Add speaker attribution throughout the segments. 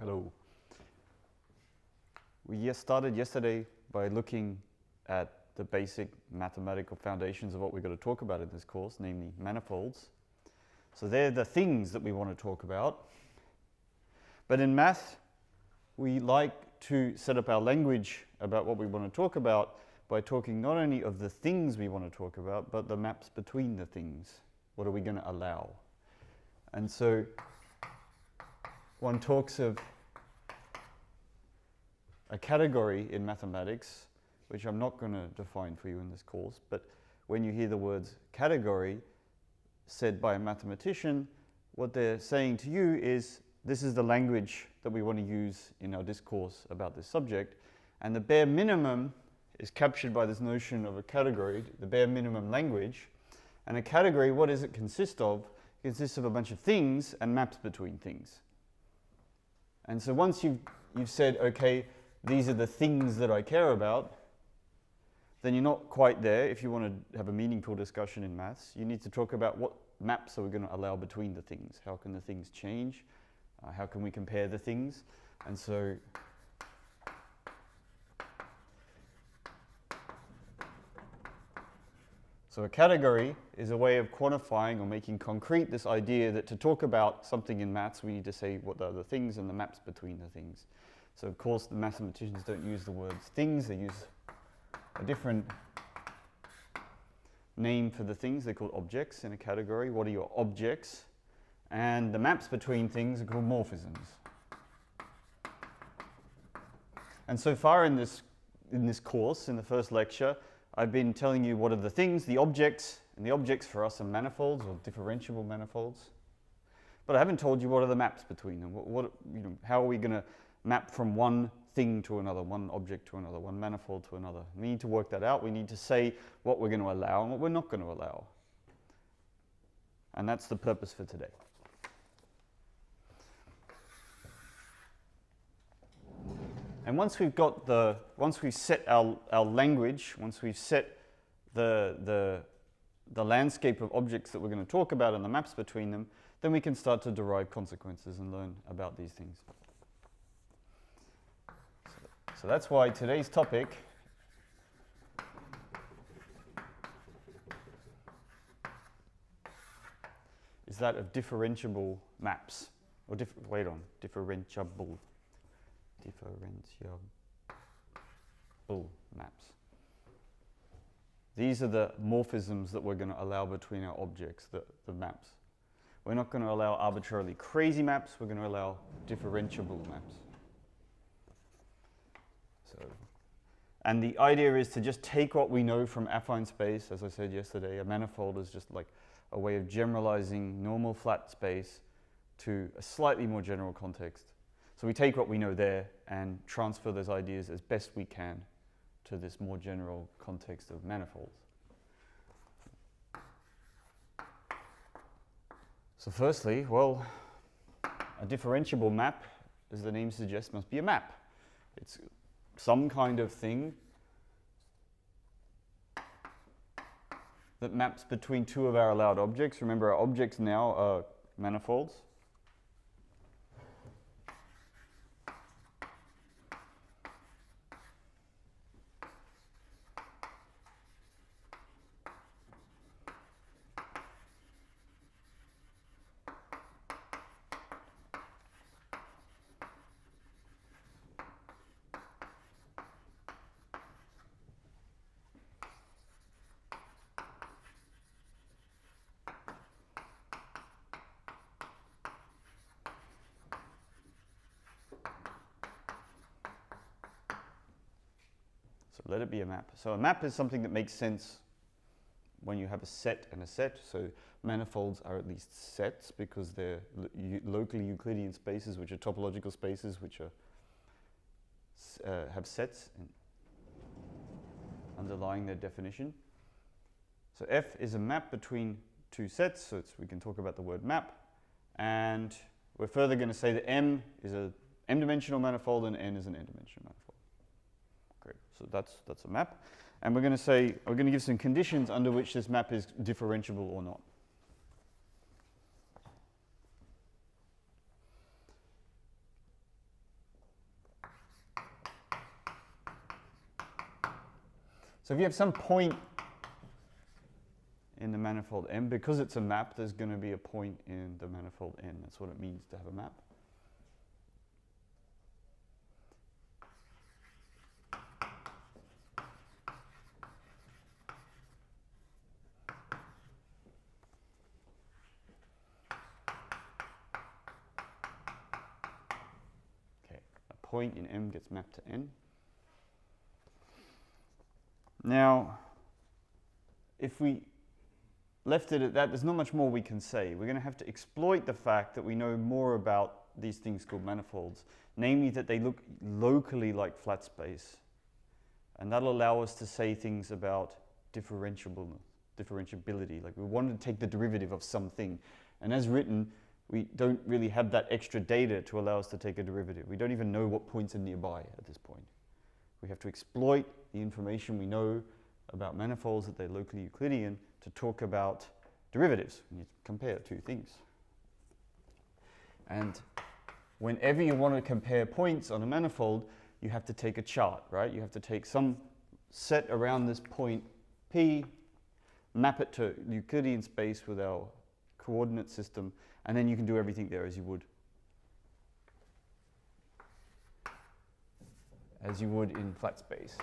Speaker 1: Hello. We started yesterday by looking at the basic mathematical foundations of what we're going to talk about in this course, namely manifolds. So they're the things that we want to talk about. But in math, we like to set up our language about what we want to talk about by talking not only of the things we want to talk about, but the maps between the things. What are we going to allow? And so one talks of a category in mathematics, which I'm not going to define for you in this course, but when you hear the words category said by a mathematician, what they're saying to you is this is the language that we want to use in our discourse about this subject, and the bare minimum is captured by this notion of a category, the bare minimum language. And a category, what does it consist of? It consists of a bunch of things and maps between things. And so once you've said, okay, these are the things that I care about, then you're not quite there. If you want to have a meaningful discussion in maths, you need to talk about what maps are we going to allow between the things. How can the things change? How can we compare the things? And so a category is a way of quantifying or making concrete this idea that to talk about something in maths, we need to say what are the things and the maps between the things. So of course the mathematicians don't use the words things, they use a different name for the things. They're called objects in a category. What are your objects? And the maps between things are called morphisms. And so far in this course, in the first lecture, I've been telling you what are the things, the objects, and the objects for us are manifolds or differentiable manifolds. But I haven't told you what are the maps between them. How are we going to map from one thing to another, one object to another, one manifold to another? We need to work that out. We need to say what we're going to allow and what we're not going to allow. And that's the purpose for today. And once we've set our language, once we've set the landscape of objects that we're going to talk about and the maps between them, then we can start to derive consequences and learn about these things. So that's why today's topic is that of differentiable maps, or differentiable maps. These are the morphisms that we're going to allow between our objects, the maps. We're not going to allow arbitrarily crazy maps, we're going to allow differentiable maps. And the idea is to just take what we know from affine space. As I said yesterday, a manifold is just like a way of generalizing normal flat space to a slightly more general context. So we take what we know there and transfer those ideas as best we can to this more general context of manifolds. So firstly, well, a differentiable map, as the name suggests, must be a map. It's some kind of thing that maps between two of our allowed objects. Remember, our objects now are manifolds. So let it be a map. So a map is something that makes sense when you have a set and a set. So manifolds are at least sets because they're locally Euclidean spaces, which are topological spaces, which are have sets underlying their definition. So F is a map between two sets. So we can talk about the word map. And we're further going to say that M is an m-dimensional manifold and N is an n-dimensional manifold. Great. So that's a map. And we're going to give some conditions under which this map is differentiable or not. So if you have some point in the manifold M, because it's a map, there's going to be a point in the manifold N. That's what it means to have a map. Okay, a point in M gets mapped to N. Now, if we left it at that, there's not much more we can say. We're going to have to exploit the fact that we know more about these things called manifolds, namely that they look locally like flat space. And that'll allow us to say things about differentiability. Like we want to take the derivative of something. And as written, we don't really have that extra data to allow us to take a derivative. We don't even know what points are nearby at this point. We have to exploit the information we know about manifolds, that they're locally Euclidean, to talk about derivatives. You compare two things. And whenever you want to compare points on a manifold, you have to take a chart, right? You have to take some set around this point P, map it to Euclidean space with our coordinate system, and then you can do everything there as you would in flat space.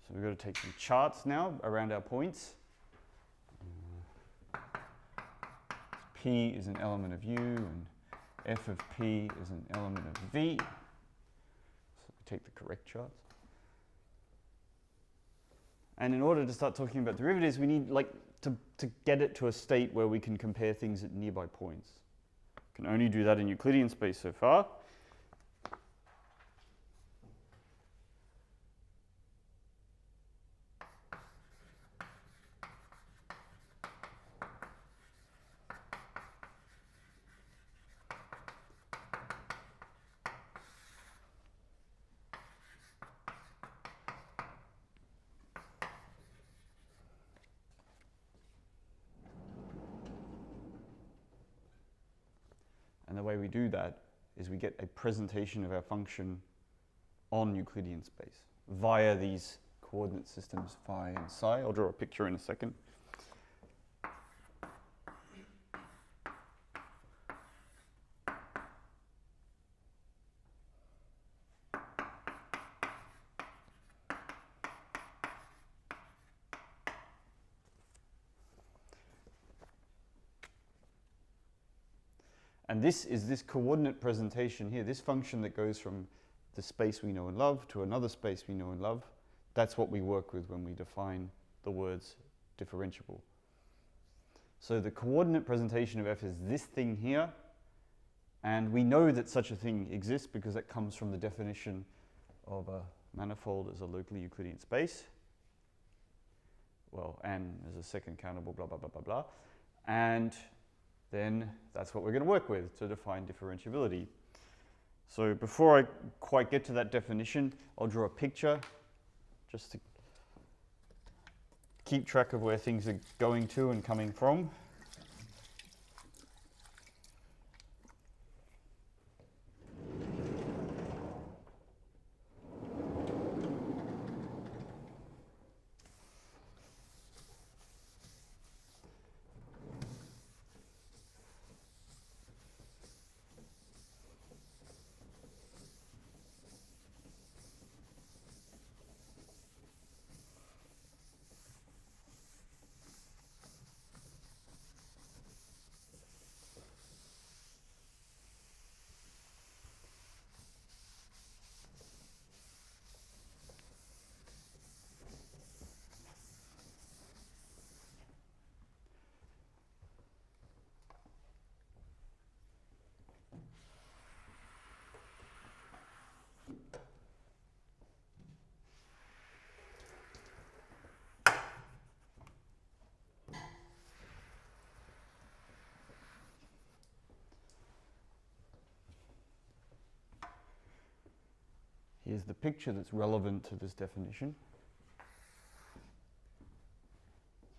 Speaker 1: So we've got to take some charts now around our points. P is an element of U, and f of P is an element of V. So we take the correct charts. And in order to start talking about derivatives, we need to get it to a state where we can compare things at nearby points. We can only do that in Euclidean space so far. And the way we do that is we get a presentation of our function on Euclidean space via these coordinate systems phi and psi. I'll draw a picture in a second. And this is this coordinate presentation here, this function that goes from the space we know and love to another space we know and love. That's what we work with when we define the words differentiable. So the coordinate presentation of f is this thing here, and we know that such a thing exists because it comes from the definition of a manifold as a locally Euclidean space. Well, n is a second countable, blah, blah, blah, blah, blah. And then that's what we're going to work with to define differentiability. So before I quite get to that definition, I'll draw a picture just to keep track of where things are going to and coming from. here's the picture that's relevant to this definition.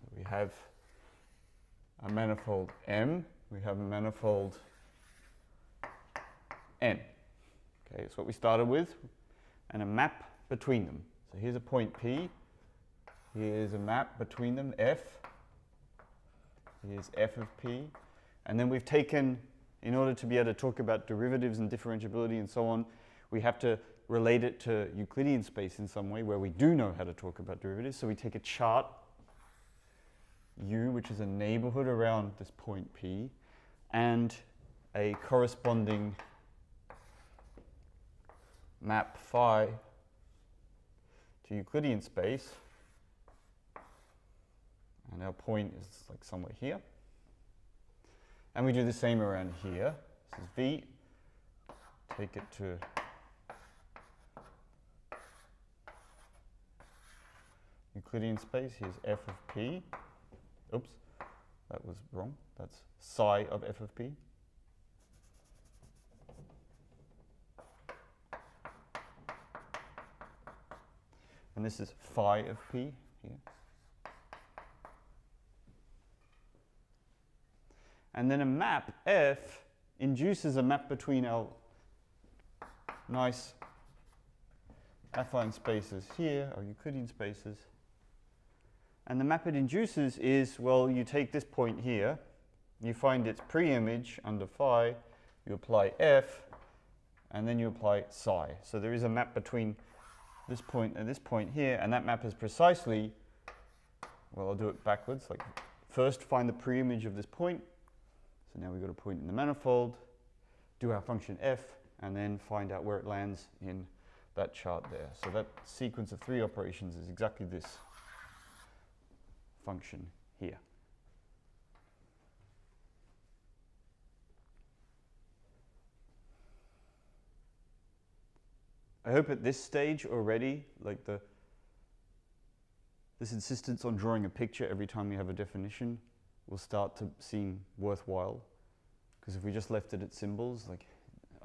Speaker 1: So we have a manifold M, we have a manifold N. Okay, that's what we started with, and a map between them. So here's a point P, here's a map between them, F, here's F of P, and then we've taken, in order to be able to talk about derivatives and differentiability and so on, we have to relate it to Euclidean space in some way where we do know how to talk about derivatives. So we take a chart, U, which is a neighborhood around this point P, and a corresponding map phi to Euclidean space, and our point is like somewhere here. And we do the same around here. This is V. Take it to Euclidean space. Here's f of p. Oops, that was wrong. That's psi of f of p. And this is phi of p here. And then a map F induces a map between our nice affine spaces here, our Euclidean spaces. And the map it induces is, well, you take this point here, you find its pre-image under phi, you apply F, and then you apply psi. So there is a map between this point and this point here, and that map is precisely, well, I'll do it backwards. Like, first find the pre-image of this point. So now we've got a point in the manifold, do our function f, and then find out where it lands in that chart there. So that sequence of 3 operations is exactly this function here. I hope at this stage already, like this insistence on drawing a picture every time we have a definition will start to seem worthwhile. Because if we just left it at symbols, like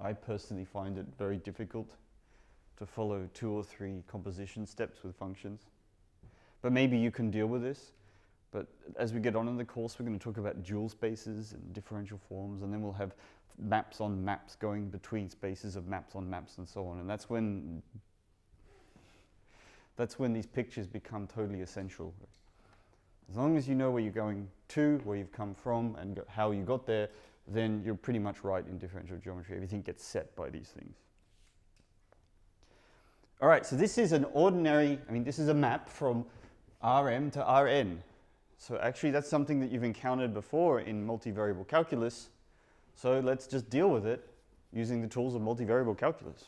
Speaker 1: I personally find it very difficult to follow 2 or 3 composition steps with functions. But maybe you can deal with this. But as we get on in the course, we're going to talk about dual spaces and differential forms, and then we'll have maps on maps going between spaces of maps on maps and so on. And that's when these pictures become totally essential. As long as you know where you're going to, where you've come from, and how you got there, then you're pretty much right in differential geometry. Everything gets set by these things. All right, so this is an ordinary, this is a map from Rm to Rn. So actually that's something that you've encountered before in multivariable calculus. So let's just deal with it using the tools of multivariable calculus.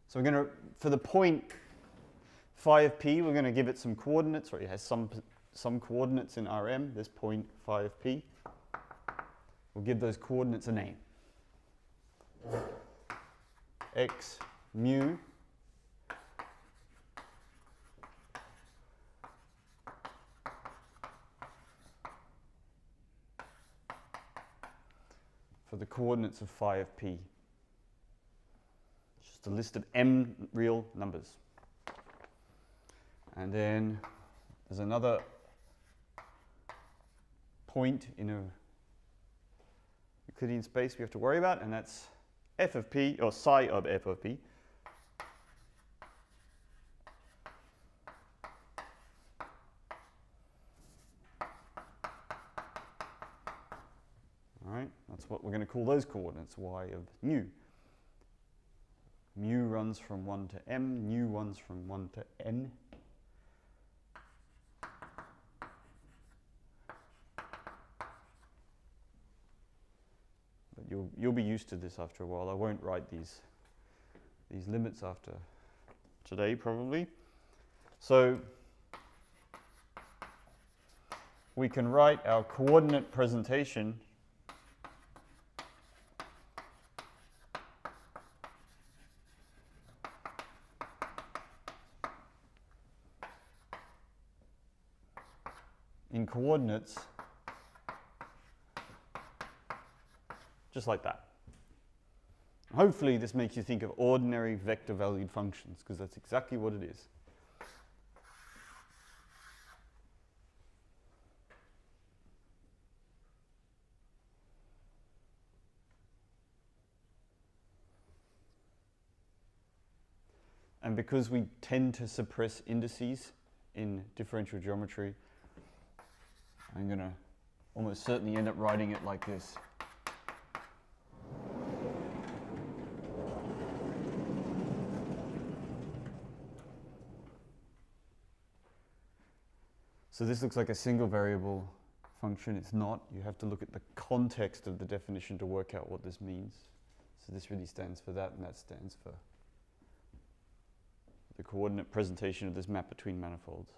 Speaker 1: So we're going to, for the point phi of p, we're going to give it some coordinates, or it has some coordinates in Rm, this point phi of p. We'll give those coordinates a name. X mu for the coordinates of phi of p. Just a list of m real numbers. And then there's another point in a Euclidean space we have to worry about, and that's f of p, or psi of f of p. All right, that's what we're going to call those coordinates, y of nu. Mu runs from 1 to m, nu runs from 1 to n. But you'll be used to this after a while. I won't write these limits after today, probably. So we can write our coordinate presentation in coordinates just like that. Hopefully this makes you think of ordinary vector-valued functions, because that's exactly what it is. And because we tend to suppress indices in differential geometry, I'm going to almost certainly end up writing it like this. So this looks like a single variable function. It's not. You have to look at the context of the definition to work out what this means. So this really stands for that, and that stands for the coordinate presentation of this map between manifolds.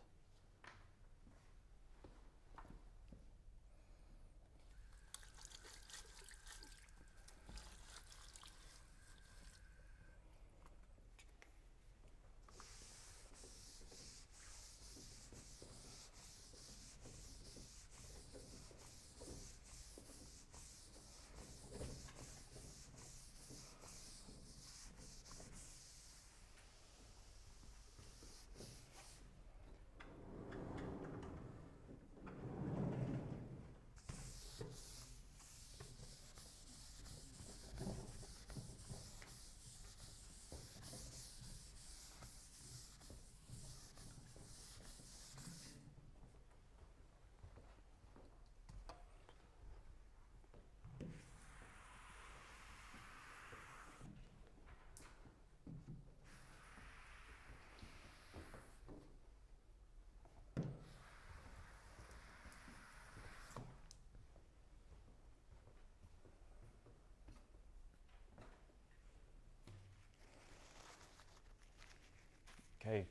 Speaker 1: Okay,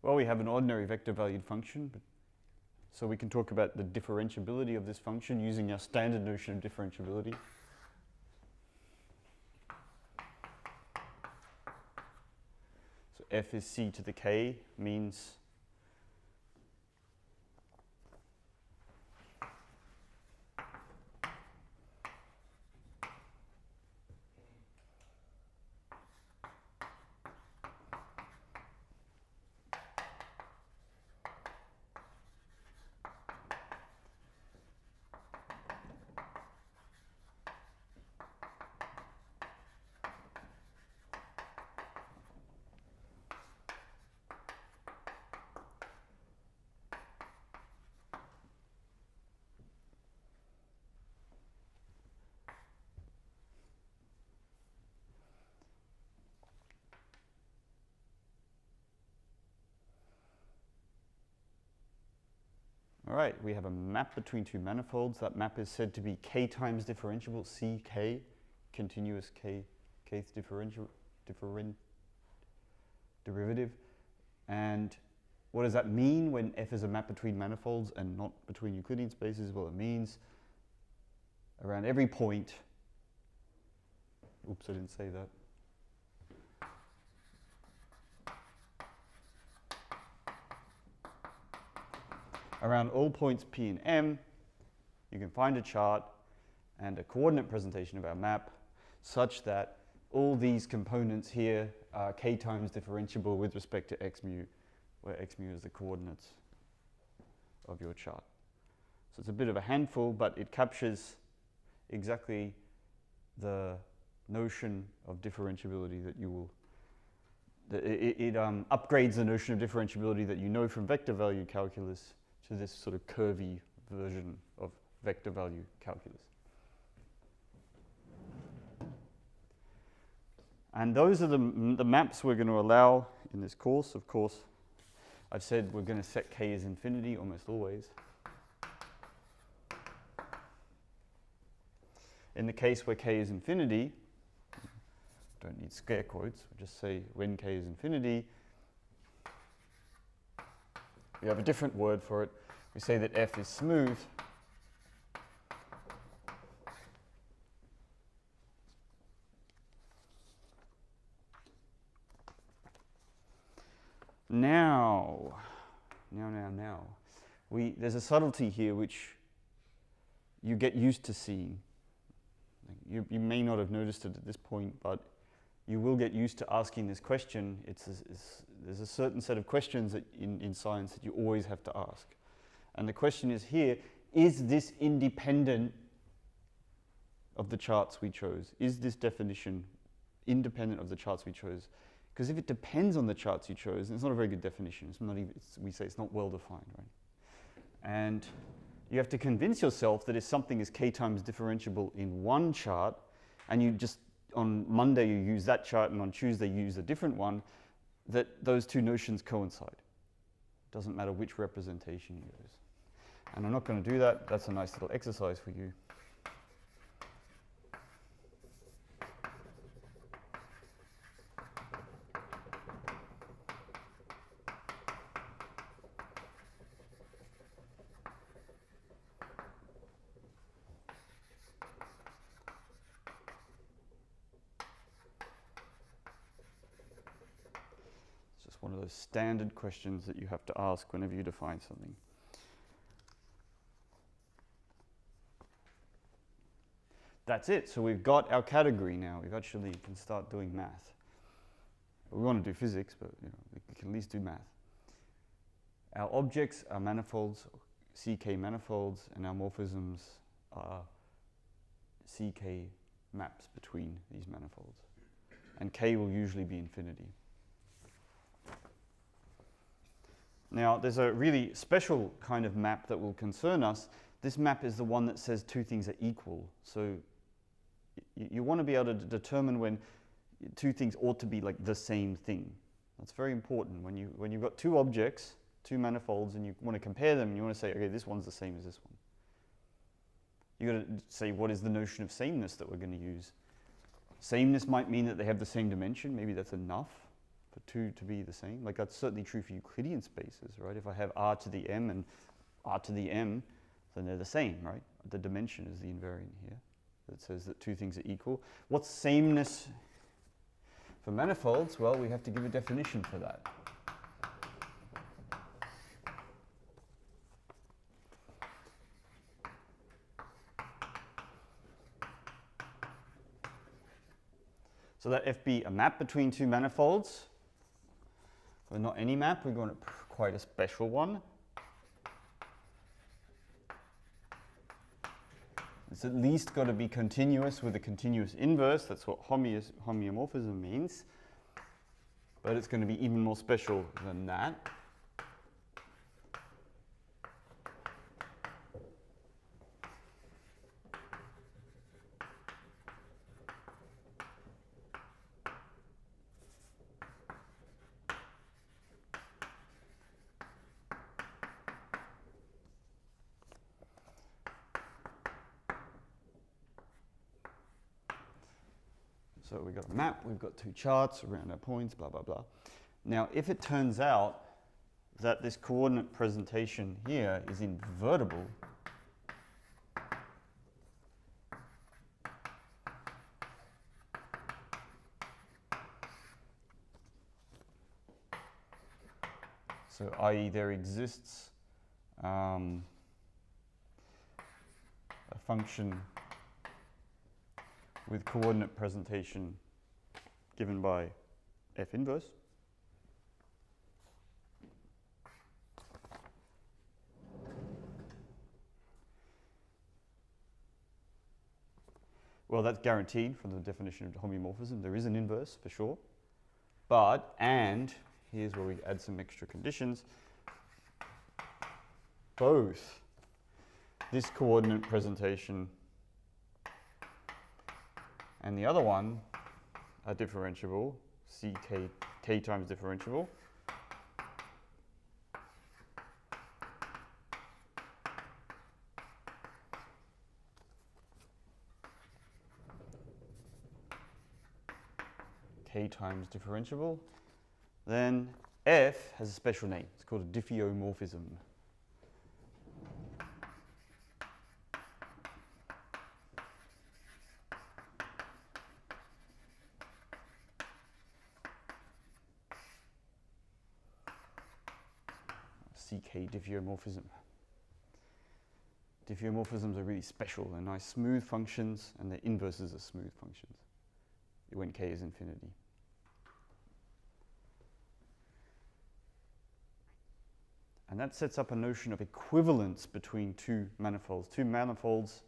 Speaker 1: well, we have an ordinary vector-valued function, so we can talk about the differentiability of this function using our standard notion of differentiability. So f is c to the k means all right, we have a map between two manifolds. That map is said to be k times differentiable, ck, continuous kth derivative. And what does that mean when f is a map between manifolds and not between Euclidean spaces? Well, it means around every point, oops, I didn't say that. Around all points P and M, you can find a chart and a coordinate presentation of our map such that all these components here are k times differentiable with respect to x mu, where x mu is the coordinates of your chart. So it's a bit of a handful, but it captures exactly the notion of differentiability that you will, it upgrades the notion of differentiability that you know from vector value calculus to this sort of curvy version of vector value calculus. And those are the maps we're going to allow in this course. Of course, I've said we're going to set k as infinity almost always. In the case where k is infinity, don't need scare quotes, we'll just say when k is infinity, we have a different word for it. We say that f is smooth. Now, there's a subtlety here which you get used to seeing. You may not have noticed it at this point, but you will get used to asking this question. There's a certain set of questions that in science that you always have to ask. And the question is here, is this independent of the charts we chose? Is this definition independent of the charts we chose? Because if it depends on the charts you chose, it's not a very good definition. It's not even, we say it's not well defined, right? And you have to convince yourself that if something is k times differentiable in one chart, and you just, on Monday you use that chart and on Tuesday you use a different one, that those two notions coincide. It doesn't matter which representation you use. And I'm not going to do that. That's a nice little exercise for you. One of those standard questions that you have to ask whenever you define something. That's it. So we've got our category now. We've actually can start doing math. We want to do physics, but we can at least do math. Our objects are manifolds, CK manifolds, and our morphisms are CK maps between these manifolds. And K will usually be infinity. Now, there's a really special kind of map that will concern us. This map is the one that says two things are equal. So you want to be able to determine when two things ought to be like the same thing. That's very important. When you've got two objects, two manifolds, and you want to compare them, and you want to say, okay, this one's the same as this one. You've got to say, what is the notion of sameness that we're going to use? Sameness might mean that they have the same dimension. Maybe that's enough for two to be the same. Like that's certainly true for Euclidean spaces, right? If I have r to the m and r to the m, then they're the same, right? The dimension is the invariant here that says that two things are equal. What's sameness for manifolds? Well, we have to give a definition for that. So that f be a map between two manifolds, or not any map, we're going to quite a special one. It's at least got to be continuous with a continuous inverse. That's what homeomorphism means. But it's going to be even more special than that. So we've got a map, we've got two charts around our points, blah, blah, blah. Now, if it turns out that this coordinate presentation here is invertible, so i.e. there exists a function with coordinate presentation given by f inverse. Well, that's guaranteed from the definition of homeomorphism. There is an inverse for sure. But, and here's where we add some extra conditions, both this coordinate presentation and the other one are differentiable, k times differentiable. K times differentiable. Then F has a special name. It's called a diffeomorphism. CK diffeomorphism. Diffeomorphisms are really special. They're nice smooth functions, and their inverses are smooth functions when k is infinity. And that sets up a notion of equivalence between two manifolds. Two manifolds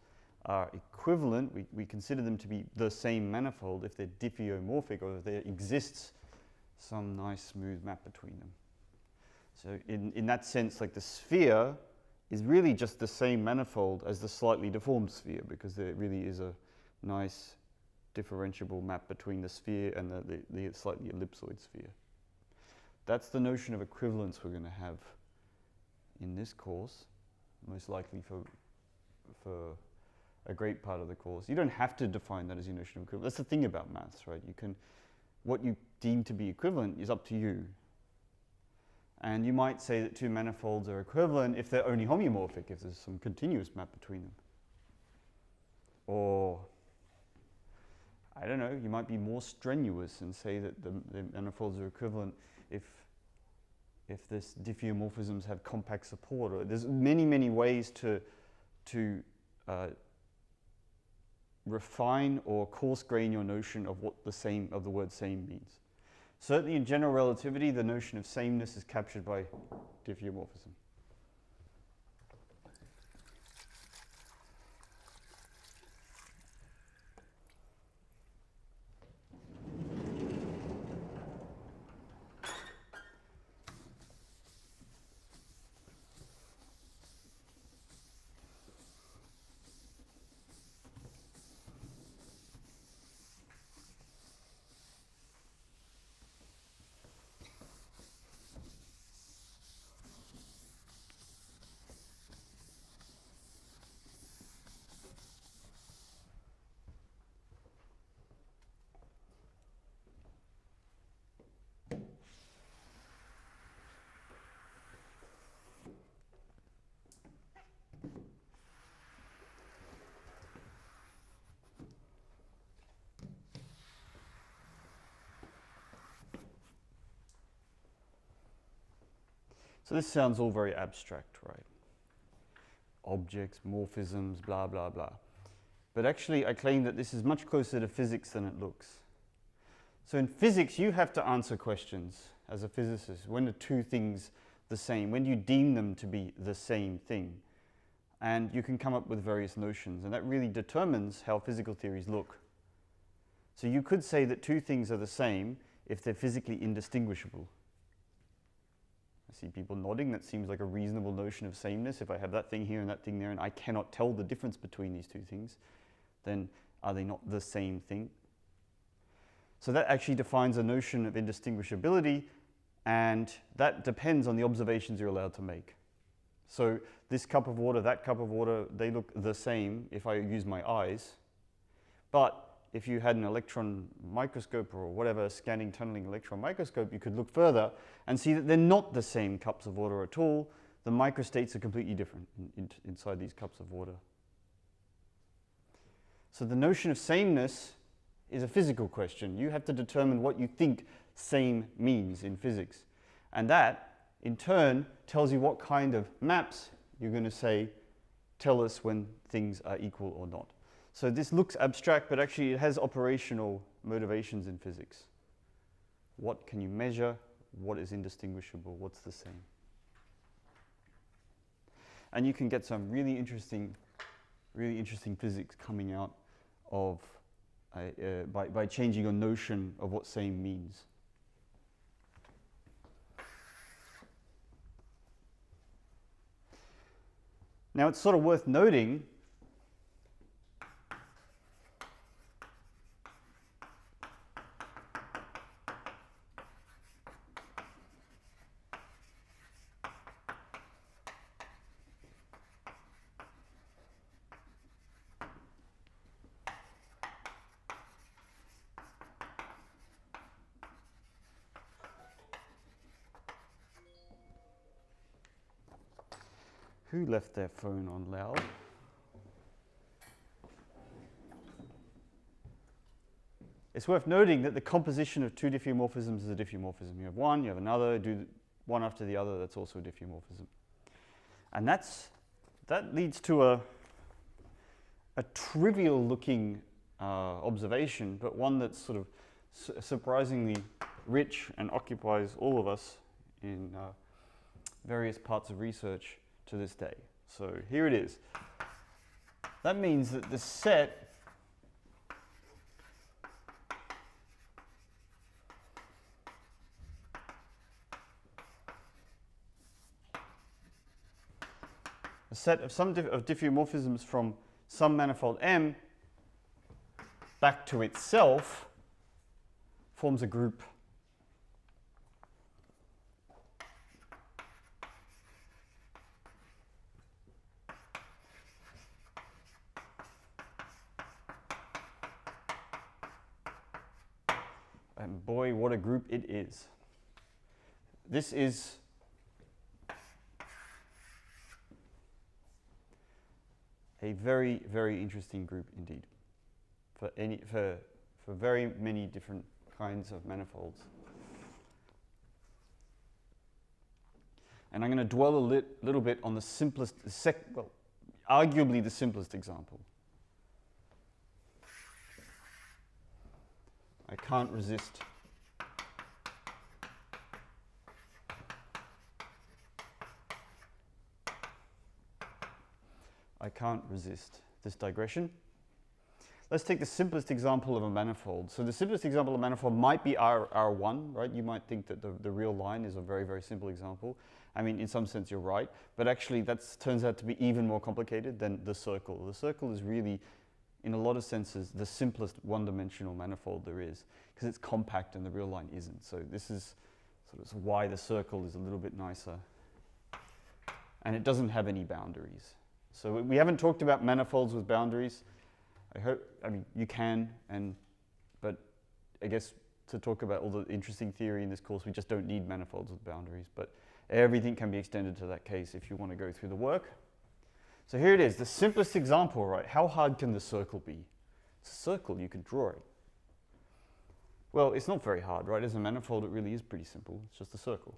Speaker 1: are equivalent. We consider them to be the same manifold if they're diffeomorphic, or if there exists some nice smooth map between them. So in that sense, like the sphere is really just the same manifold as the slightly deformed sphere, because there really is a nice differentiable map between the sphere and the slightly ellipsoid sphere. That's the notion of equivalence we're going to have in this course, most likely for a great part of the course. You don't have to define that as your notion of equivalence. That's the thing about maths, right? What you deem to be equivalent is up to you. And you might say that two manifolds are equivalent if they're only homeomorphic, if there's some continuous map between them. Or, I don't know, you might be more strenuous and say that the manifolds are equivalent if this diffeomorphisms have compact support. Or there's many, many ways to refine or coarse grain your notion of what the word same means. Certainly in general relativity, the notion of sameness is captured by diffeomorphism. So this sounds all very abstract, right? Objects, morphisms, blah, blah, blah. But actually, I claim that this is much closer to physics than it looks. So in physics, you have to answer questions as a physicist. When are two things the same? When do you deem them to be the same thing? And you can come up with various notions, and that really determines how physical theories look. So you could say that two things are the same if they're physically indistinguishable. I see people nodding. That seems like a reasonable notion of sameness. If I have that thing here and that thing there, and I cannot tell the difference between these two things, then are they not the same thing? So that actually defines a notion of indistinguishability, and that depends on the observations you're allowed to make. So this cup of water, that cup of water, they look the same if I use my eyes. But if you had an electron microscope or whatever, scanning, tunneling electron microscope, you could look further and see that they're not the same cups of water at all. The microstates are completely different inside these cups of water. So the notion of sameness is a physical question. You have to determine what you think same means in physics. And that, in turn, tells you what kind of maps you're going to say tell us when things are equal or not. So this looks abstract, but actually it has operational motivations in physics. What can you measure? What is indistinguishable? What's the same? And you can get some really interesting physics coming out of by changing your notion of what same means. Now it's sort of worth noting who left their phone on loud? It's worth noting that the composition of two diffeomorphisms is a diffeomorphism. You have one, you have another, do one after the other, that's also a diffeomorphism. And that's that leads to a trivial looking observation, but one that's sort of surprisingly rich and occupies all of us in various parts of research to this day. So here it is. That means that the set of some of diffeomorphisms from some manifold M back to itself forms a group. And boy, what a group it is. This is a very, very interesting group indeed for very many different kinds of manifolds. And I'm going to dwell a little bit on the simplest, arguably the simplest example. I can't resist this digression. Let's take the simplest example of a manifold. So the simplest example of a manifold might be R1, right? You might think that the real line is a very, very simple example. I mean, in some sense, you're right. But actually, that turns out to be even more complicated than the circle. The circle is really, in a lot of senses, the simplest one-dimensional manifold there is, because it's compact and the real line isn't. So this is sort of why the circle is a little bit nicer. And it doesn't have any boundaries. So we haven't talked about manifolds with boundaries. I mean, you can, but I guess to talk about all the interesting theory in this course, we just don't need manifolds with boundaries. But everything can be extended to that case if you want to go through the work. So here it is, the simplest example, right? How hard can the circle be? It's a circle, you could draw it. Well, it's not very hard, right? As a manifold, it really is pretty simple. It's just a circle.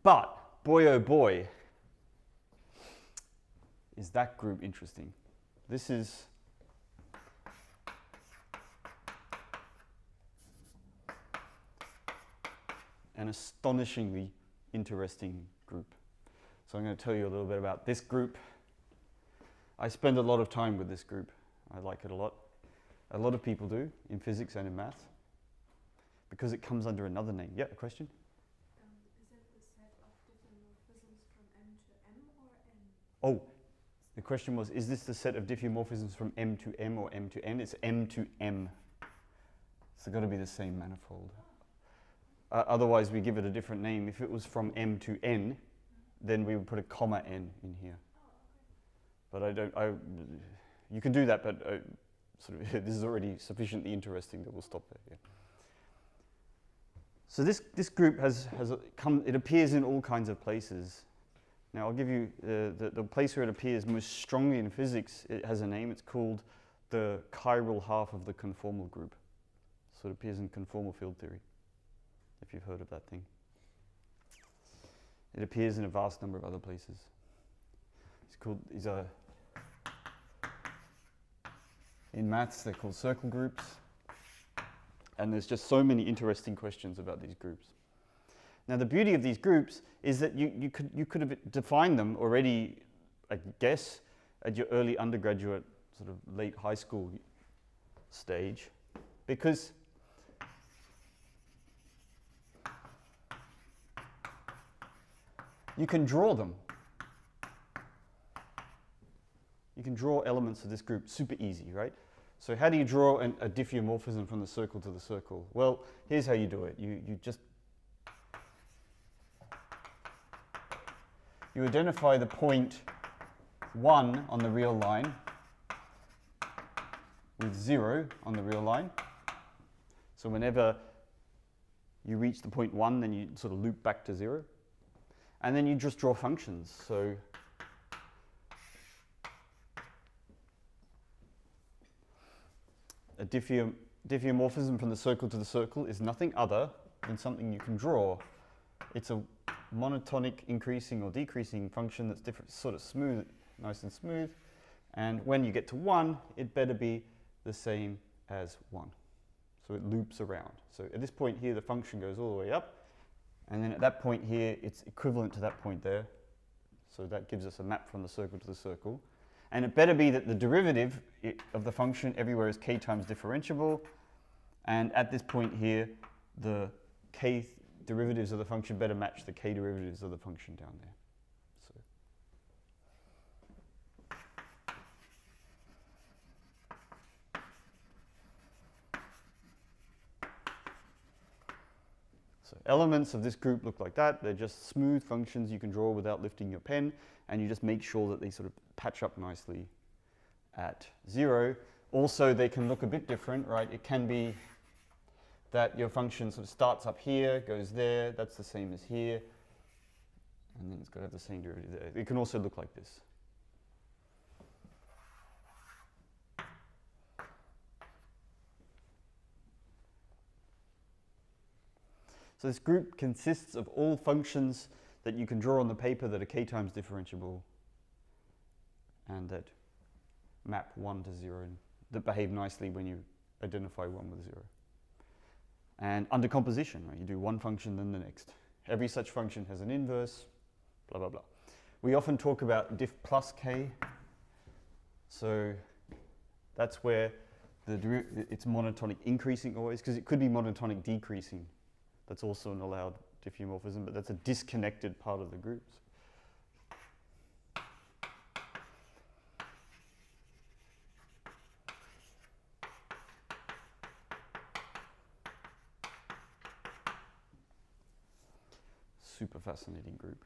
Speaker 1: But, boy oh boy, is that group interesting. This is an astonishingly interesting group. So I'm going to tell you a little bit about this group. I spend a lot of time with this group. I like it a lot. A lot of people do in physics and in math because it comes under another name. Yeah, a question?
Speaker 2: Is it the set of diffeomorphisms from M to M or N?
Speaker 1: Oh, the question was, is this the set of diffeomorphisms from M to M or M to N? It's M to M. So it's got to be the same manifold. Otherwise, we give it a different name. If it was from M to N, then we would put a comma N in here. But you can do that, but this is already sufficiently interesting that we'll stop there. Yeah. So this group it appears in all kinds of places. Now I'll give you the place where it appears most strongly in physics. It has a name. It's called the chiral half of the conformal group. So it appears in conformal field theory, if you've heard of that thing. It appears in a vast number of other places. In maths, they're called circle groups. And there's just so many interesting questions about these groups. Now, the beauty of these groups is that you could have defined them already, I guess, at your early undergraduate, sort of late high school stage, because you can draw them. You can draw elements of this group super easy, right? So how do you draw a diffeomorphism from the circle to the circle? Well, here's how you do it. You identify the point 1 on the real line with 0 on the real line. So whenever you reach the point 1, then you sort of loop back to 0. And then you just draw functions. So a diffeomorphism from the circle to the circle is nothing other than something you can draw. It's a monotonic increasing or decreasing function that's different, sort of smooth nice and smooth. And when you get to 1, it better be the same as 1. So it loops around. So at this point here, the function goes all the way up. And then at that point here, it's equivalent to that point there. So that gives us a map from the circle to the circle. And it better be that the derivative of the function everywhere is k times differentiable. And at this point here, the k derivatives of the function better match the k derivatives of the function down there. So elements of this group look like that. They're just smooth functions you can draw without lifting your pen, and you just make sure that they sort of patch up nicely at 0. Also, they can look a bit different, right? It can be that your function sort of starts up here, goes there, that's the same as here, and then it's got to have the same derivative there. It can also look like this. So this group consists of all functions that you can draw on the paper that are k times differentiable and that map 1 to 0, and that behave nicely when you identify 1 with 0. And under composition, right, you do one function then the next. Every such function has an inverse, blah, blah, blah. We often talk about diff plus k. So that's where it's monotonic increasing always, because it could be monotonic decreasing. That's also an allowed diffeomorphism, but that's a disconnected part of the groups. Super fascinating group.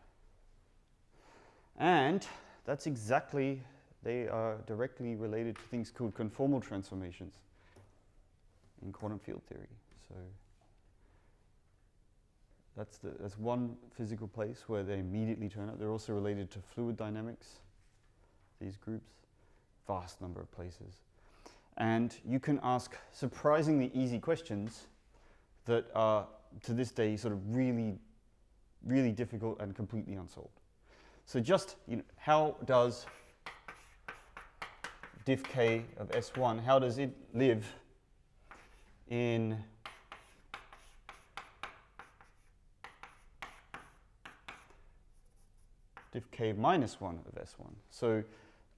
Speaker 1: And that's exactly, they are directly related to things called conformal transformations in quantum field theory. So that's one physical place where they immediately turn up. They're also related to fluid dynamics, these groups, vast number of places. And you can ask surprisingly easy questions that are, to this day, sort of really, really difficult and completely unsolved. So just, how does diff k of S1, how does it live in diff k minus 1 of S1? So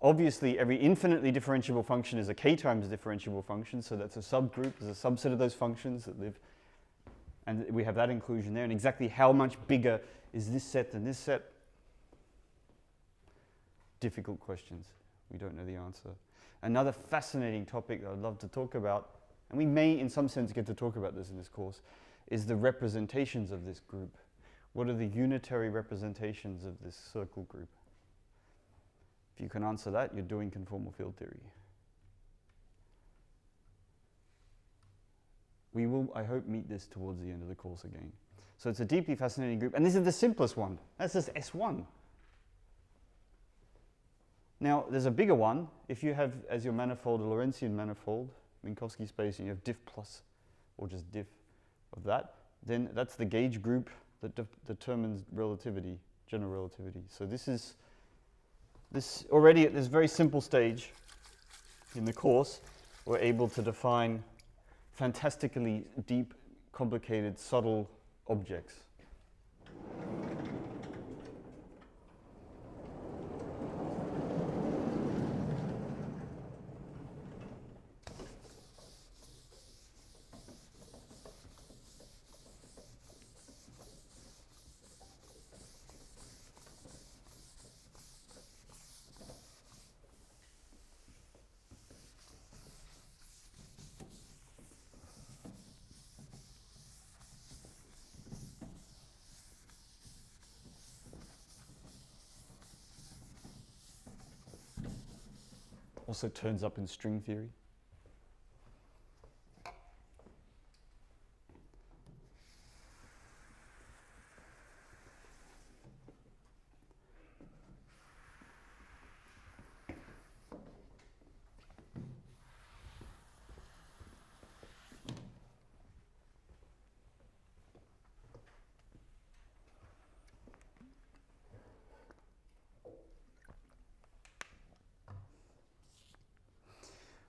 Speaker 1: obviously every infinitely differentiable function is a k times differentiable function, so that's a subgroup, there's a subset of those functions that live, and we have that inclusion there. And exactly how much bigger is this set than this set? Difficult questions. We don't know the answer. Another fascinating topic that I'd love to talk about, and we may in some sense get to talk about this in this course, is the representations of this group. What are the unitary representations of this circle group? If you can answer that, you're doing conformal field theory. We will, I hope, meet this towards the end of the course again. So it's a deeply fascinating group, and this is the simplest one. That's just S1. Now, there's a bigger one. If you have as your manifold a Lorentzian manifold, Minkowski space, and you have diff plus, or just diff of that, then that's the gauge group that determines relativity, general relativity. So this already at this very simple stage in the course, we're able to define fantastically deep, complicated, subtle objects. Also turns up in string theory.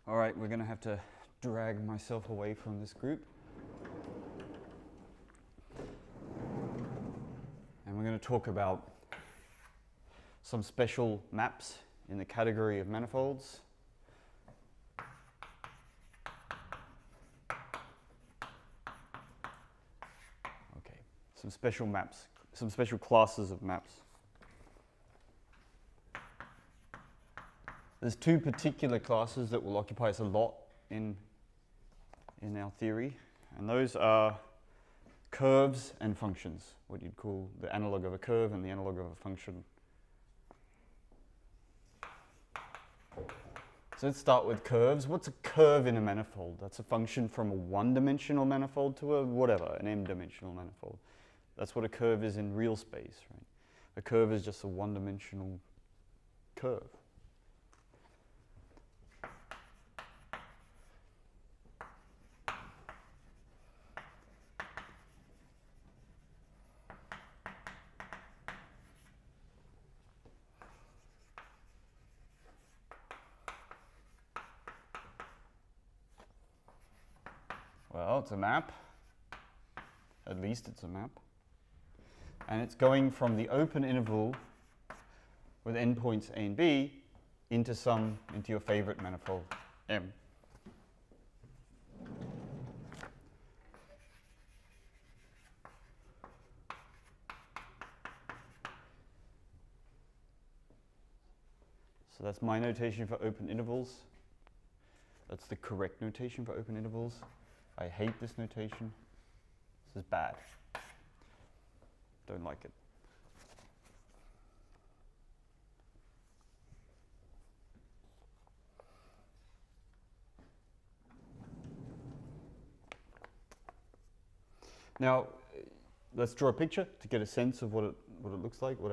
Speaker 1: All right, we're going to have to drag myself away from this group. And we're going to talk about some special maps in the category of manifolds. Okay, some special maps, some special classes of maps. There's two particular classes that will occupy us a lot in our theory, and those are curves and functions, what you'd call the analog of a curve and the analog of a function. So let's start with curves. What's a curve in a manifold? That's a function from a one-dimensional manifold to a whatever, an m-dimensional manifold. That's what a curve is in real space, right? A curve is just a one-dimensional curve. Well, it's a map. At least it's a map. And it's going from the open interval with endpoints A and B into your favorite manifold, M. So that's my notation for open intervals. That's the correct notation for open intervals. I hate this notation. This is bad. Don't like it. Now, let's draw a picture to get a sense of what it looks like, what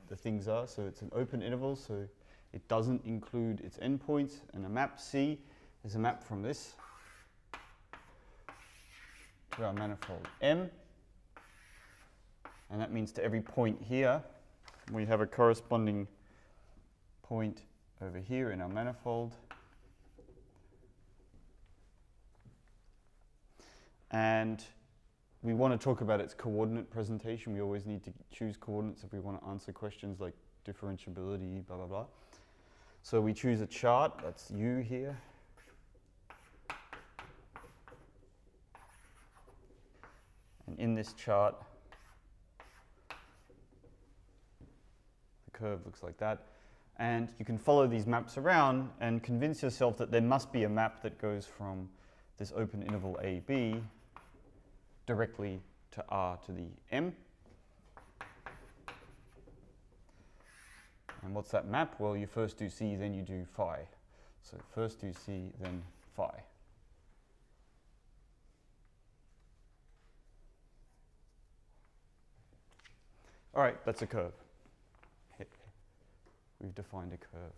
Speaker 1: the things are. So it's an open interval, so it doesn't include its endpoints. And a map C is a map from this to our manifold M. And that means to every point here, we have a corresponding point over here in our manifold. And we want to talk about its coordinate presentation. We always need to choose coordinates if we want to answer questions like differentiability, blah, blah, blah. So we choose a chart, that's U here. And in this chart, the curve looks like that. And you can follow these maps around and convince yourself that there must be a map that goes from this open interval AB directly to R to the M. And what's that map? Well, you first do C, then you do phi. So first do C, then phi. All right, that's a curve. We've defined a curve.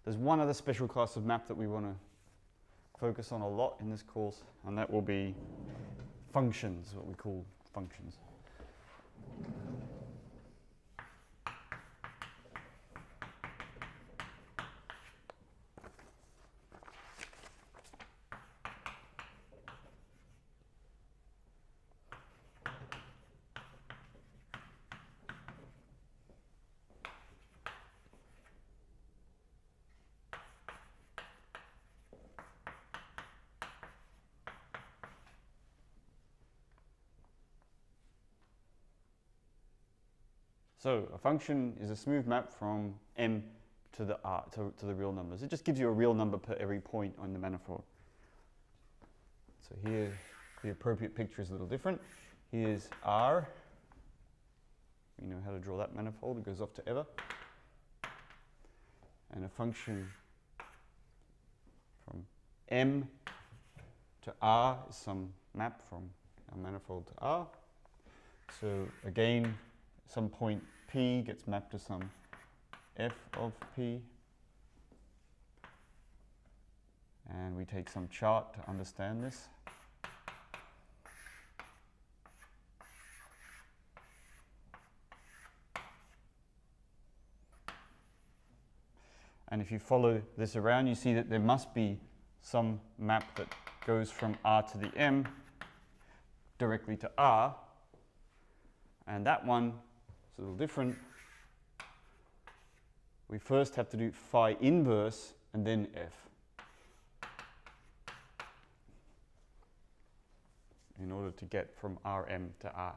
Speaker 1: There's one other special class of map that we want to focus on a lot in this course, and that will be functions, what we call functions. So a function is a smooth map from M to the R, to the real numbers. It just gives you a real number per every point on the manifold. So here, the appropriate picture is a little different. Here's R. We know how to draw that manifold. It goes off to ever. And a function from M to R is some map from our manifold to R. So again, some point P gets mapped to some f of P. And we take some chart to understand this. And if you follow this around, you see that there must be some map that goes from R to the M directly to R, and that one is a little different. We first have to do phi inverse and then F in order to get from Rm to R.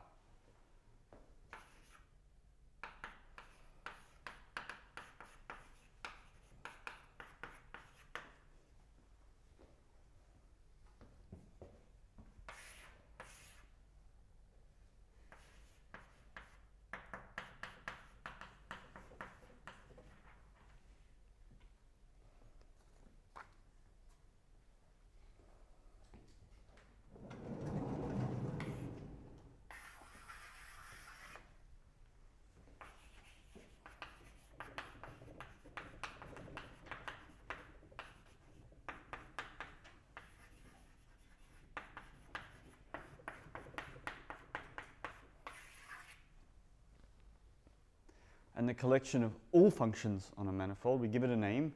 Speaker 1: And the collection of all functions on a manifold, we give it a name.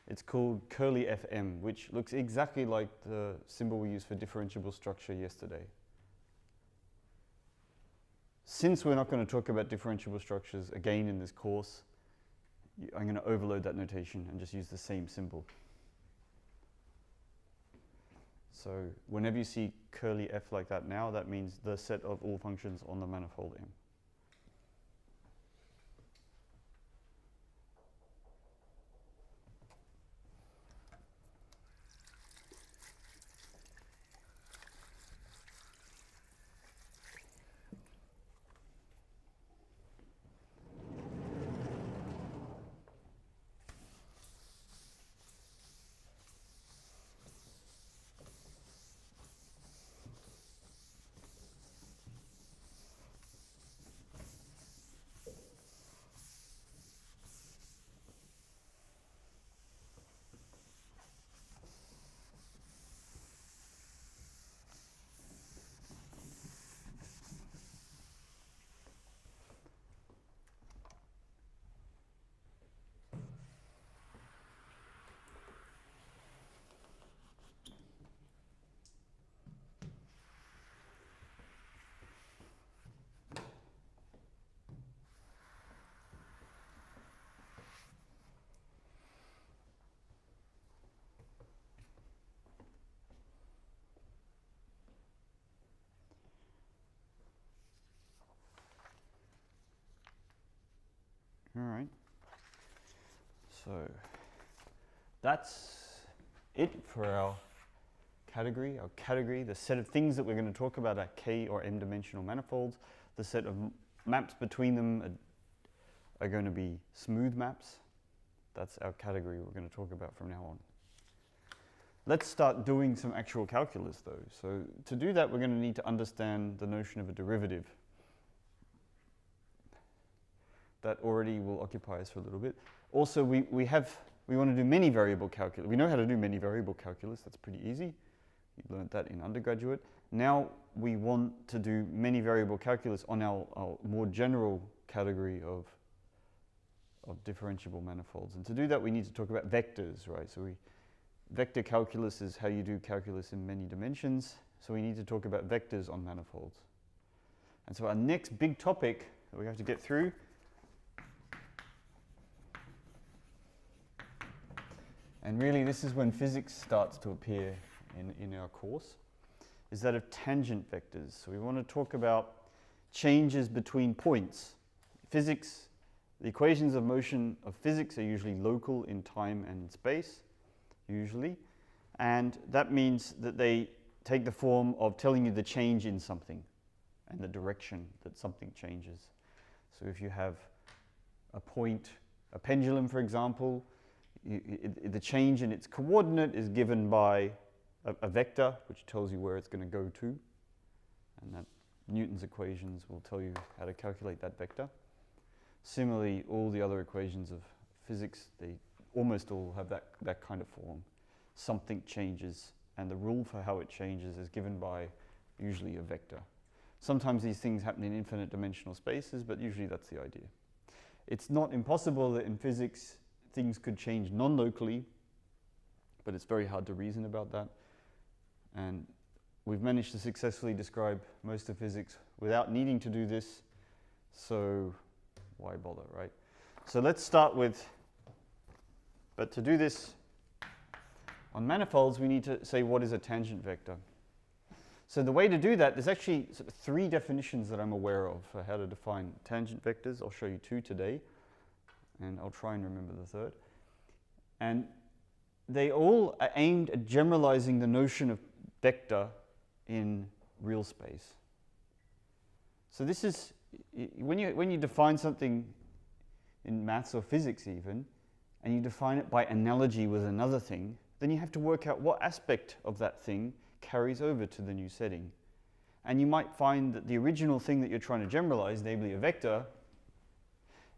Speaker 1: It's called curly FM, which looks exactly like the symbol we used for differentiable structure yesterday. Since we're not going to talk about differentiable structures again in this course, I'm going to overload that notation and just use the same symbol. So whenever you see curly F like that now, that means the set of all functions on the manifold M. All right, so that's it for our category. Our category, the set of things that we're going to talk about are K or M dimensional manifolds. The set of maps between them are going to be smooth maps. That's our category we're going to talk about from now on. Let's start doing some actual calculus though. So to do that, we're going to need to understand the notion of a derivative. That already will occupy us for a little bit. Also, we want to do many variable calculus. We know how to do many variable calculus. That's pretty easy. You learned that in undergraduate. Now we want to do many variable calculus on our more general category of differentiable manifolds. And to do that, we need to talk about vectors, right? So vector calculus is how you do calculus in many dimensions. So we need to talk about vectors on manifolds. And so our next big topic that we have to get through and really this is when physics starts to appear in our course, is that of tangent vectors. So we want to talk about changes between points. Physics, the equations of motion of physics are usually local in time and in space, usually. And that means that they take the form of telling you the change in something and the direction that something changes. So if you have a point, a pendulum for example, the change in its coordinate is given by a vector, which tells you where it's going to go to. And that Newton's equations will tell you how to calculate that vector. Similarly, all the other equations of physics, they almost all have that kind of form. Something changes, and the rule for how it changes is given by usually a vector. Sometimes these things happen in infinite dimensional spaces, but usually that's the idea. It's not impossible that in physics things could change non-locally but it's very hard to reason about that. And we've managed to successfully describe most of physics without needing to do this, so why bother, right? So let's start with, but to do this on manifolds, we need to say what is a tangent vector. So the way to do that, there's actually sort of 3 definitions that I'm aware of for how to define tangent vectors. I'll show you 2 today, and I'll try and remember the 3rd. And they all are aimed at generalizing the notion of vector in real space. So this is, when you define something in maths or physics even, and you define it by analogy with another thing, then you have to work out what aspect of that thing carries over to the new setting. And you might find that the original thing that you're trying to generalize, namely a vector,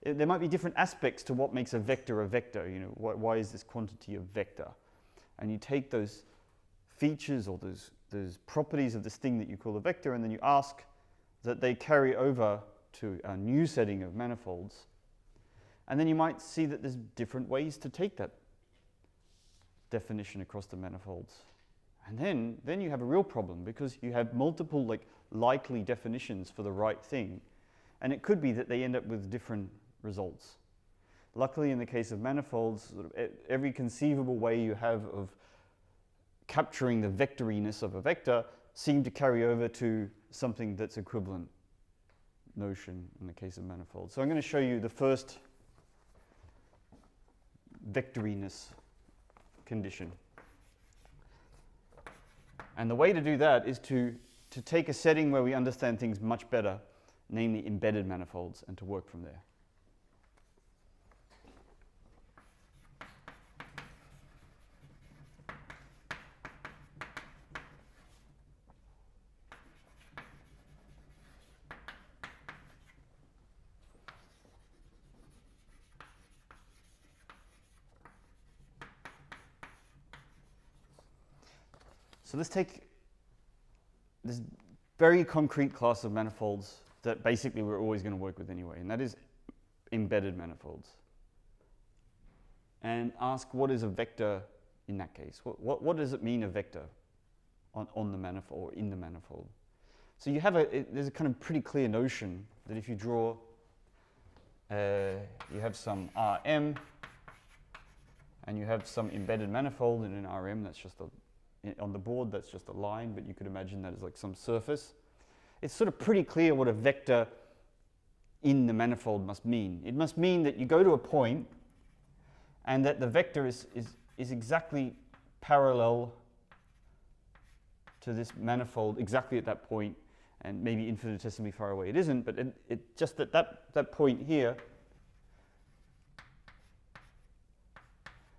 Speaker 1: there might be different aspects to what makes a vector a vector. You know, why is this quantity a vector? And you take those features or those properties of this thing that you call a vector, and then you ask that they carry over to a new setting of manifolds. And then you might see that there's different ways to take that definition across the manifolds. And then you have a real problem, because you have multiple likely definitions for the right thing. And it could be that they end up with different results. Luckily, in the case of manifolds, sort of every conceivable way you have of capturing the vectoriness of a vector seem to carry over to something that's equivalent notion in the case of manifolds. So I'm going to show you the first vectoriness condition. And the way to do that is to take a setting where we understand things much better, namely embedded manifolds, and to work from there. So let's take this very concrete class of manifolds that basically we're always going to work with anyway, and that is embedded manifolds. And ask, what is a vector in that case? What does it mean, a vector on the manifold or in the manifold? So you have there's a kind of pretty clear notion that if you draw, you have some Rm, and you have some embedded manifold, and in Rm that's just on the board, that's just a line, but you could imagine that as like some surface. It's sort of pretty clear what a vector in the manifold must mean. It must mean that you go to a point and that the vector is exactly parallel to this manifold exactly at that point, and maybe infinitesimally far away it isn't, but it just that point here,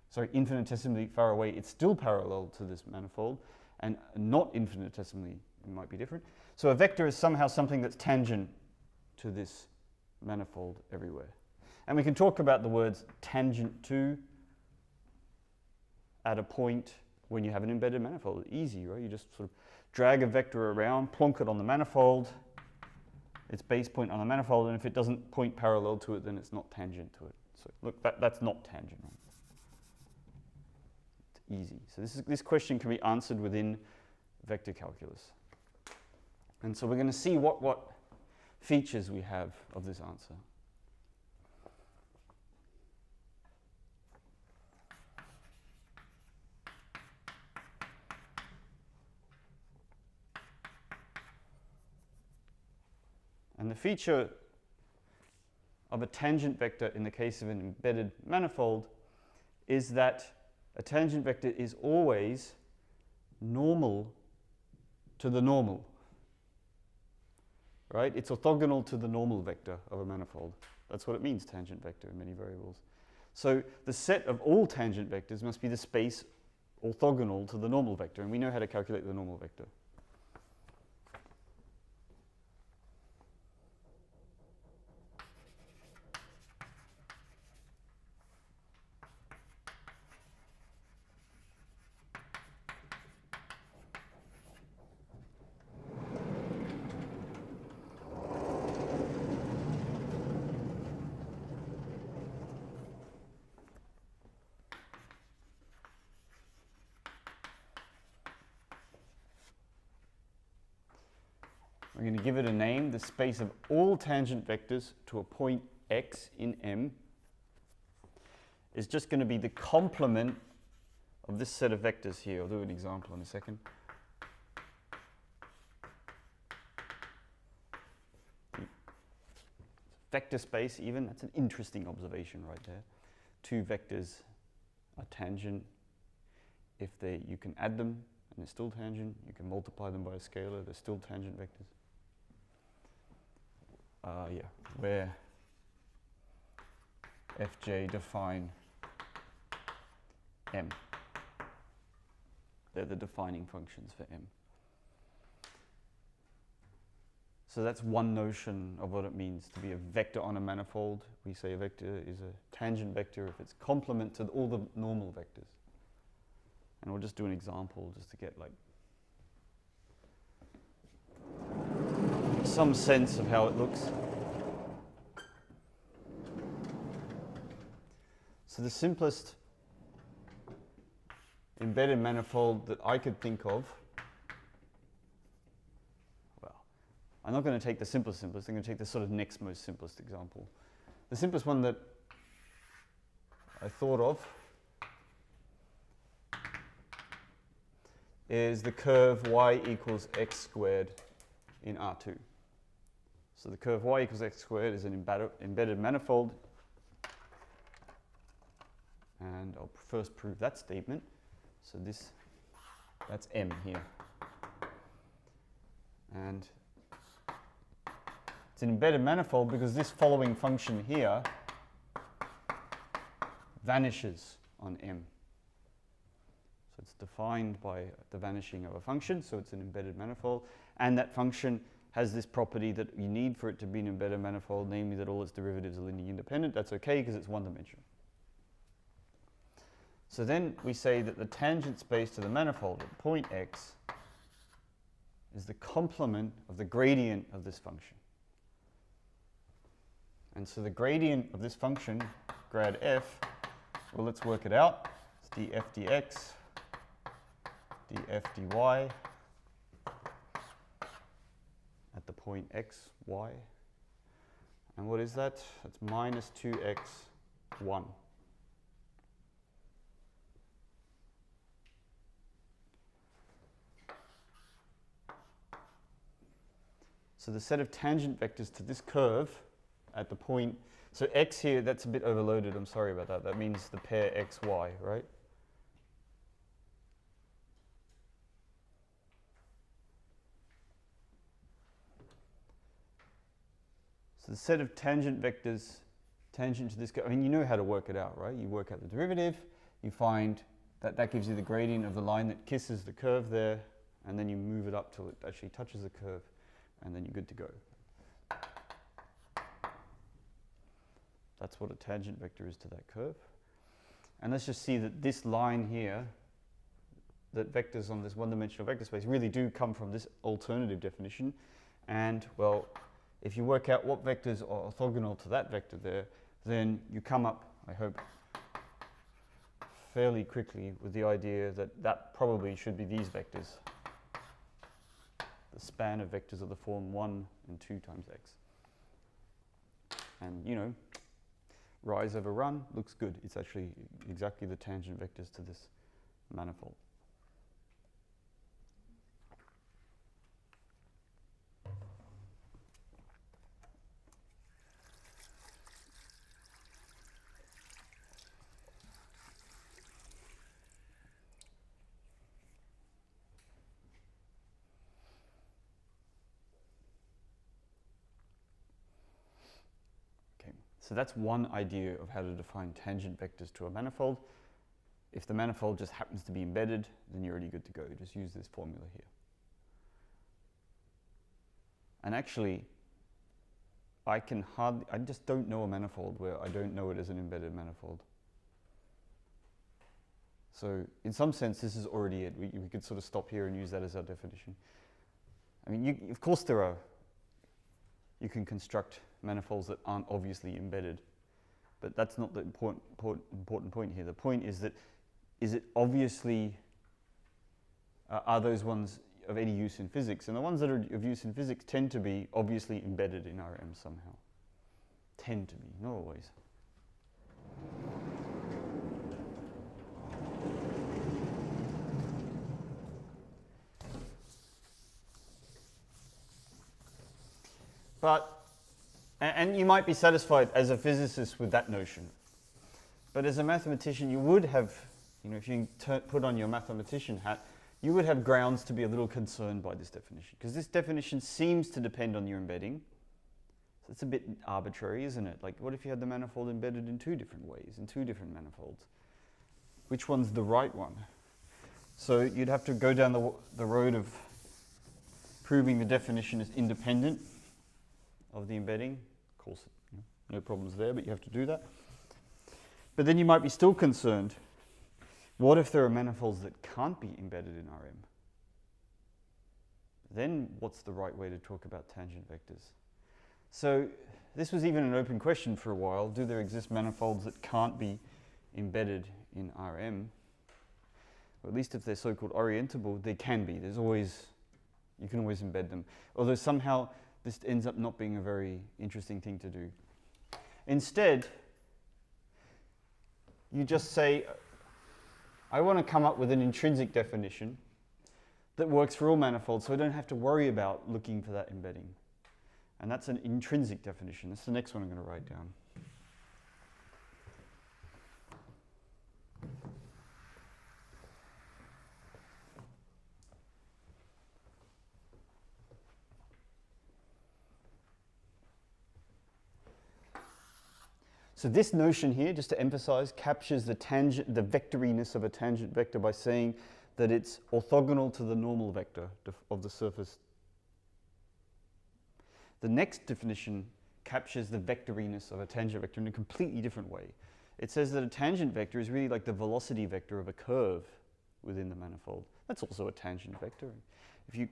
Speaker 1: sorry, infinitesimally far away, it's still parallel to this manifold, and not infinitesimally, it might be different. So a vector is somehow something that's tangent to this manifold everywhere. And we can talk about the words tangent to at a point when you have an embedded manifold. Easy, right? You just sort of drag a vector around, plonk it on the manifold, its base point on the manifold, and if it doesn't point parallel to it, then it's not tangent to it. So look, that's not tangent, right? Easy. So this question can be answered within vector calculus. And so we're going to see what features we have of this answer. And the feature of a tangent vector in the case of an embedded manifold is that a tangent vector is always normal to the normal, right? It's orthogonal to the normal vector of a manifold. That's what it means, tangent vector, in many variables. So the set of all tangent vectors must be the space orthogonal to the normal vector, and we know how to calculate the normal vector. We're going to give it a name. The space of all tangent vectors to a point x in M is just going to be the complement of this set of vectors here. I'll do an example in a second. Vector space even, that's an interesting observation right there. Two vectors are tangent if you can add them and they're still tangent. You can multiply them by a scalar, they're still tangent vectors. Where Fj define M. They're the defining functions for M. So that's one notion of what it means to be a vector on a manifold. We say a vector is a tangent vector if it's complement to all the normal vectors. And we'll just do an example just to get like some sense of how it looks. So the simplest embedded manifold that I could think of, well, I'm not going to take the simplest, I'm going to take the sort of next most simplest example. The simplest one that I thought of is the curve y equals x squared in R2. So the curve y equals x squared is an embedded manifold. And I'll first prove that statement. So that's M here. And it's an embedded manifold because this following function here vanishes on M. So it's defined by the vanishing of a function, so it's an embedded manifold. And that function has this property that you need for it to be an embedded manifold, namely that all its derivatives are linearly independent. That's okay because it's one-dimensional. So then we say that the tangent space to the manifold at point x is the complement of the gradient of this function. And so the gradient of this function, grad f, well, let's work it out. It's df dx, df dy at the point x, y. And what is that? That's minus 2x, 1. So the set of tangent vectors to this curve at the point, so x here, that's a bit overloaded, I'm sorry about that. That means the pair x, y, right? So the set of tangent vectors tangent to this curve, I mean, you know how to work it out, right? You work out the derivative, you find that that gives you the gradient of the line that kisses the curve there, and then you move it up till it actually touches the curve. And then you're good to go. That's what a tangent vector is to that curve. And let's just see that this line here, that vectors on this one-dimensional vector space really do come from this alternative definition. And, well, if you work out what vectors are orthogonal to that vector there, then you come up, I hope, fairly quickly with the idea that that probably should be these vectors. The span of vectors of the form 1 and 2 times x. And, you know, rise over run looks good. It's actually exactly the tangent vectors to this manifold. So that's one idea of how to define tangent vectors to a manifold. If the manifold just happens to be embedded, then you're already good to go. Just use this formula here. And actually, I just don't know a manifold where I don't know it as an embedded manifold. So in some sense, this is already it. We could sort of stop here and use that as our definition. I mean, of course you can construct manifolds that aren't obviously embedded, but that's not the important point here. The point is that, is it obviously, are those ones of any use in physics. And the ones that are of use in physics tend to be obviously embedded in RM somehow. Tend to be, not always. But, and you might be satisfied as a physicist with that notion. But as a mathematician, you would have, if you put on your mathematician hat, you would have grounds to be a little concerned by this definition. Because this definition seems to depend on your embedding. So it's a bit arbitrary, isn't it? Like, what if you had the manifold embedded in two different ways, in two different manifolds? Which one's the right one? So you'd have to go down the road of proving the definition is independent of the embedding. Of course, no problems there, but you have to do that. But then you might be still concerned, what if there are manifolds that can't be embedded in RM? Then what's the right way to talk about tangent vectors? So this was even an open question for a while. Do there exist manifolds that can't be embedded in RM? Or at least if they're so-called orientable, they can be. You can always embed them. Although somehow this ends up not being a very interesting thing to do. Instead, you just say, I want to come up with an intrinsic definition that works for all manifolds, so I don't have to worry about looking for that embedding. And that's an intrinsic definition. That's the next one I'm going to write down. So this notion here, just to emphasize, captures the vectoriness of a tangent vector by saying that it's orthogonal to the normal vector of the surface. The next definition captures the vectoriness of a tangent vector in a completely different way. It says that a tangent vector is really like the velocity vector of a curve within the manifold. That's also a tangent vector. If you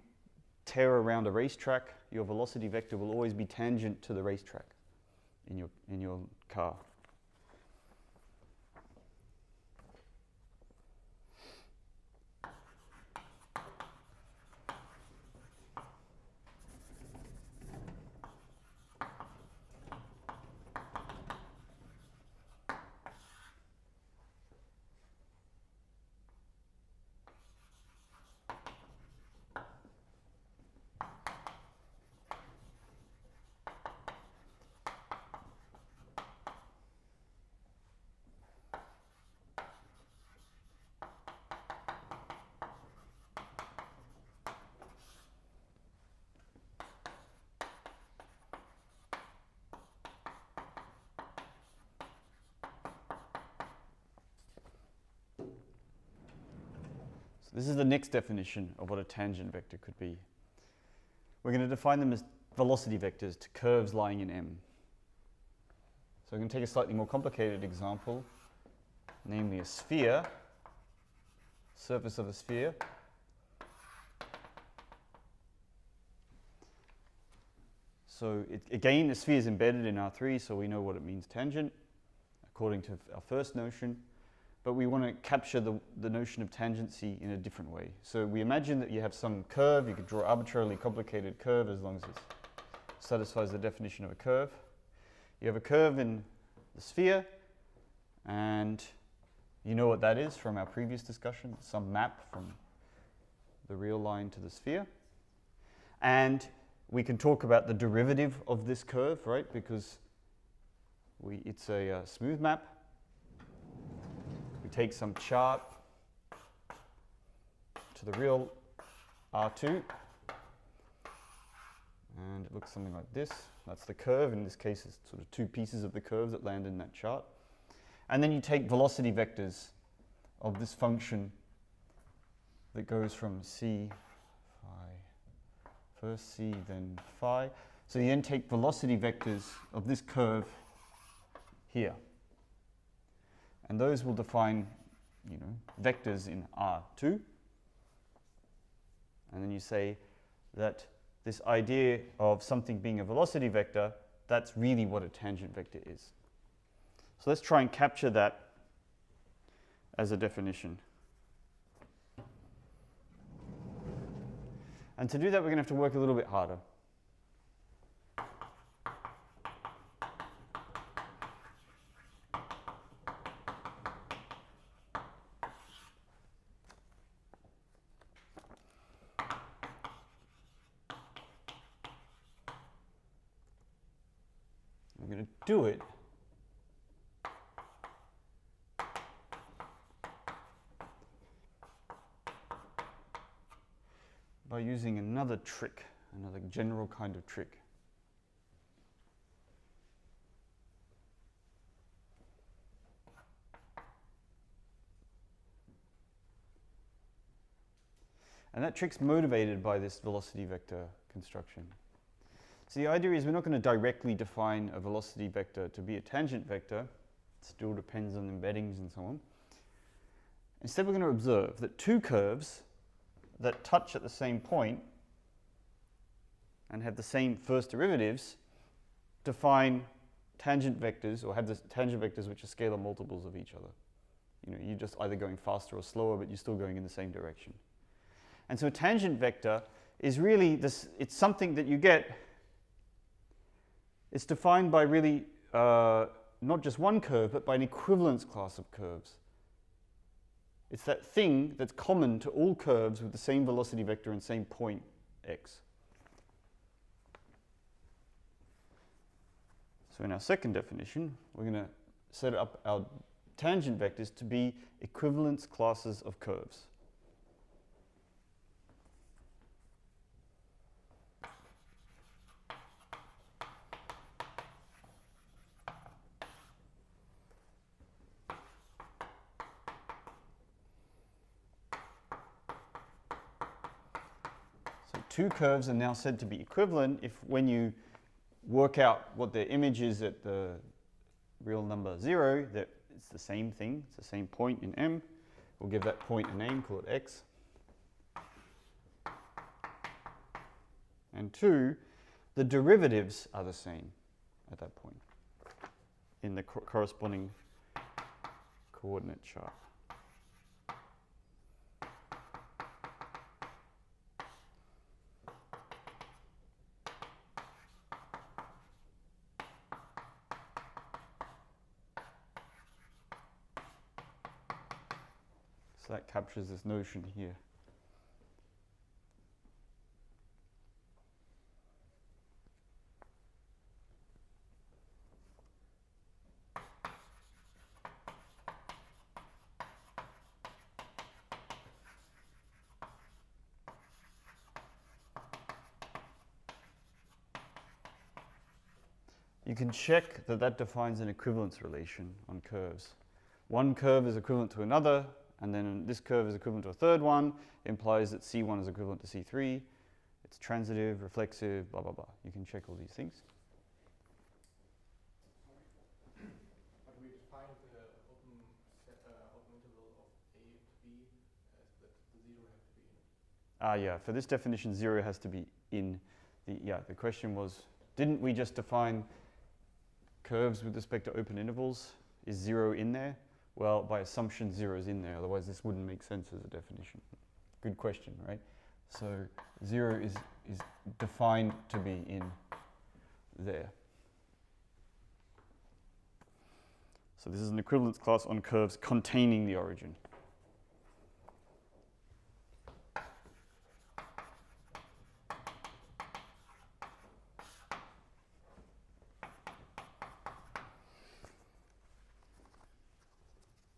Speaker 1: tear around a racetrack, your velocity vector will always be tangent to the racetrack in your car. This is the next definition of what a tangent vector could be. We're going to define them as velocity vectors to curves lying in M. So I'm going to take a slightly more complicated example, namely a sphere, surface of a sphere. So again, the sphere is embedded in R3, so we know what it means tangent, according to our first notion. But we want to capture the notion of tangency in a different way. So we imagine that you have some curve. You could draw an arbitrarily complicated curve as long as it satisfies the definition of a curve. You have a curve in the sphere, and you know what that is from our previous discussion, some map from the real line to the sphere. And we can talk about the derivative of this curve, right? Because it's a smooth map. We take some chart to the real R2, and it looks something like this. That's the curve. In this case, it's sort of two pieces of the curve that land in that chart. And then you take velocity vectors of this function that goes from C, phi, first C, then phi. So you then take velocity vectors of this curve here. And those will define, vectors in R2. And then you say that this idea of something being a velocity vector, that's really what a tangent vector is. So let's try and capture that as a definition. And to do that, we're going to have to work a little bit harder. We're going to do it by using another trick, another general kind of trick. And that trick's motivated by this velocity vector construction. So the idea is we're not going to directly define a velocity vector to be a tangent vector. It still depends on embeddings and so on. Instead, we're going to observe that two curves that touch at the same point and have the same first derivatives define tangent vectors, or have the tangent vectors which are scalar multiples of each other. You know, you're just either going faster or slower, but you're still going in the same direction. And so a tangent vector is really this, it's something that you get, it's defined by really not just one curve, but by an equivalence class of curves. It's that thing that's common to all curves with the same velocity vector and same point x. So in our second definition, we're going to set up our tangent vectors to be equivalence classes of curves. Two curves are now said to be equivalent if, when you work out what their image is at the real number 0, that it's the same thing, it's the same point in M. We'll give that point a name, call it x. And 2, the derivatives are the same at that point in the corresponding coordinate chart. So that captures this notion here. You can check that that defines an equivalence relation on curves. One curve is equivalent to another, and then this curve is equivalent to a third one. It implies that C1 is equivalent to C3. It's transitive, reflexive, blah, blah, blah. You can check all these things.
Speaker 3: But we define the open interval of A to B as that the 0 has to be in.
Speaker 1: Yeah, for this definition, 0 has to be in. The question was, didn't we just define curves with respect to open intervals? Is 0 in there? Well, by assumption, 0 is in there. Otherwise, this wouldn't make sense as a definition. Good question, right? So 0 is defined to be in there. So this is an equivalence class on curves containing the origin.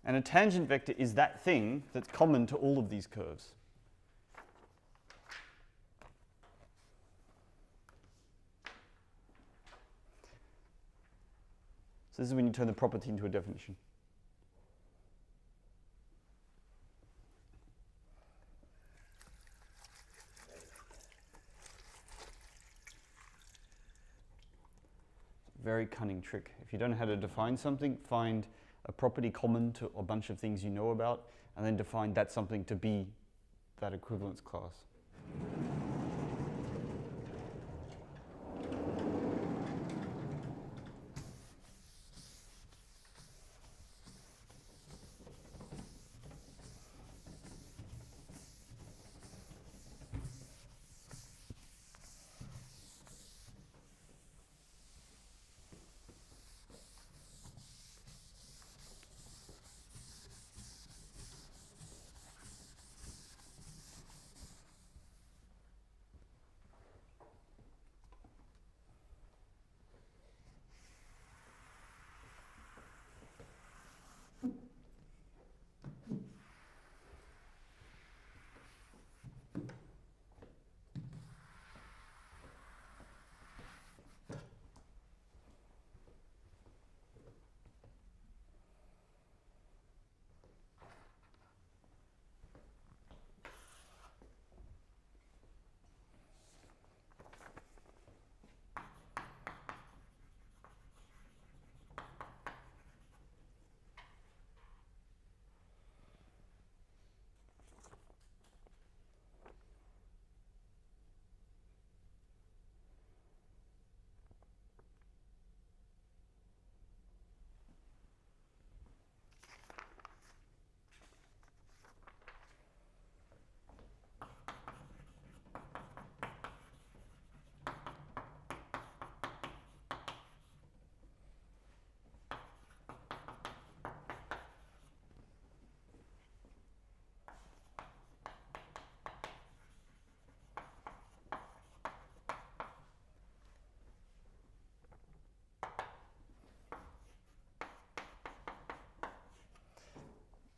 Speaker 1: And a tangent vector is that thing that's common to all of these curves. So this is when you turn the property into a definition. Very cunning trick. If you don't know how to define something, find a property common to a bunch of things you know about, and then define that something to be that equivalence class.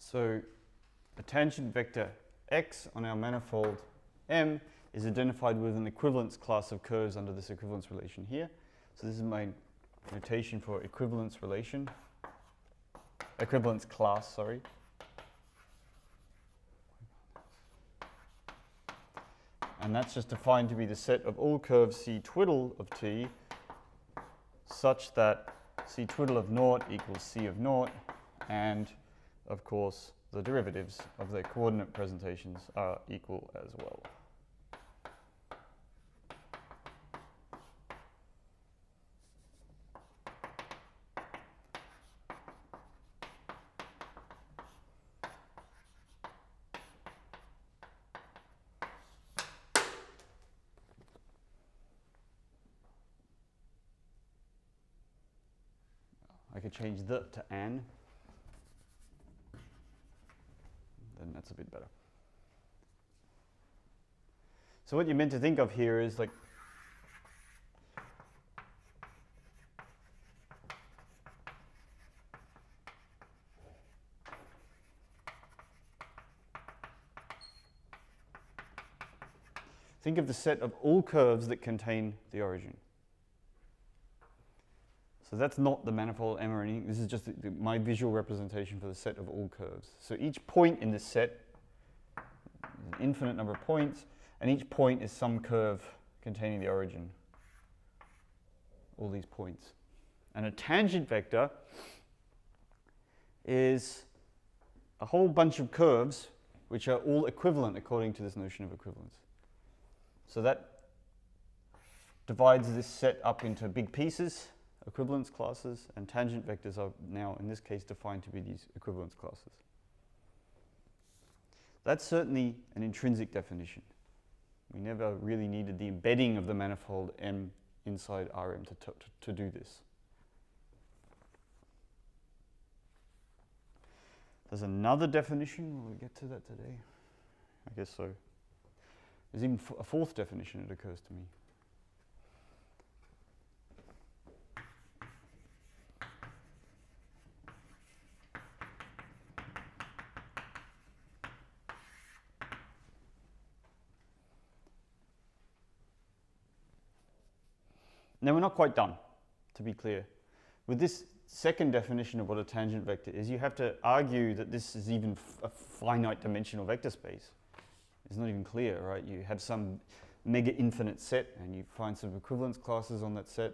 Speaker 1: So a tangent vector x on our manifold M is identified with an equivalence class of curves under this equivalence relation here. So this is my notation for equivalence relation, equivalence class, sorry. And that's just defined to be the set of all curves C twiddle of t such that C twiddle of naught equals C of naught, and of course the derivatives of their coordinate presentations are equal as well. I could change the to an, then that's a bit better. So what you're meant to think of here is like think of the set of all curves that contain the origin. So that's not the manifold M or anything. This is just my visual representation for the set of all curves. So each point in this set is an infinite number of points, and each point is some curve containing the origin. All these points. And a tangent vector is a whole bunch of curves which are all equivalent according to this notion of equivalence. So that divides this set up into big pieces, equivalence classes, and tangent vectors are now, in this case, defined to be these equivalence classes. That's certainly an intrinsic definition. We never really needed the embedding of the manifold M inside Rm to do this. There's another definition. Will we get to that today? I guess so. There's even a fourth definition that occurs to me. Now we're not quite done, to be clear. With this second definition of what a tangent vector is, you have to argue that this is even a finite dimensional vector space. It's not even clear, right? You have some mega infinite set and you find some equivalence classes on that set,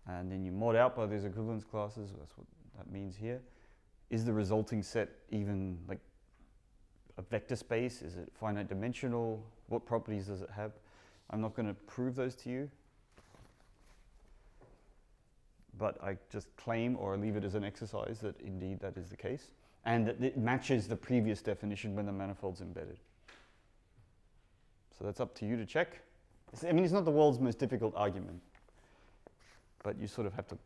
Speaker 1: and then you mod out by those equivalence classes. That's what that means here. Is the resulting set even like a vector space? Is it finite dimensional? What properties does it have? I'm not going to prove those to you, but I just claim or leave it as an exercise that indeed that is the case, and that it matches the previous definition when the manifold's embedded. So that's up to you to check. I mean, it's not the world's most difficult argument, but you sort of have to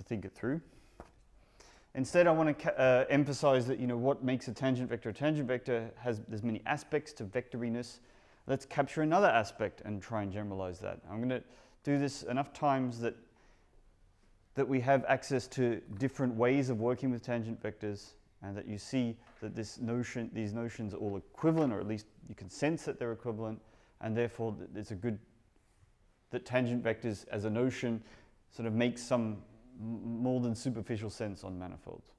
Speaker 1: think it through. Instead, I want to emphasize that, you know, what makes a tangent vector? A tangent vector there's many aspects to vectoriness. Let's capture another aspect and try and generalize that. I'm going to do this enough times that we have access to different ways of working with tangent vectors, and that you see that these notions are all equivalent, or at least you can sense that they're equivalent, and therefore it's that tangent vectors as a notion sort of makes some more than superficial sense on manifolds.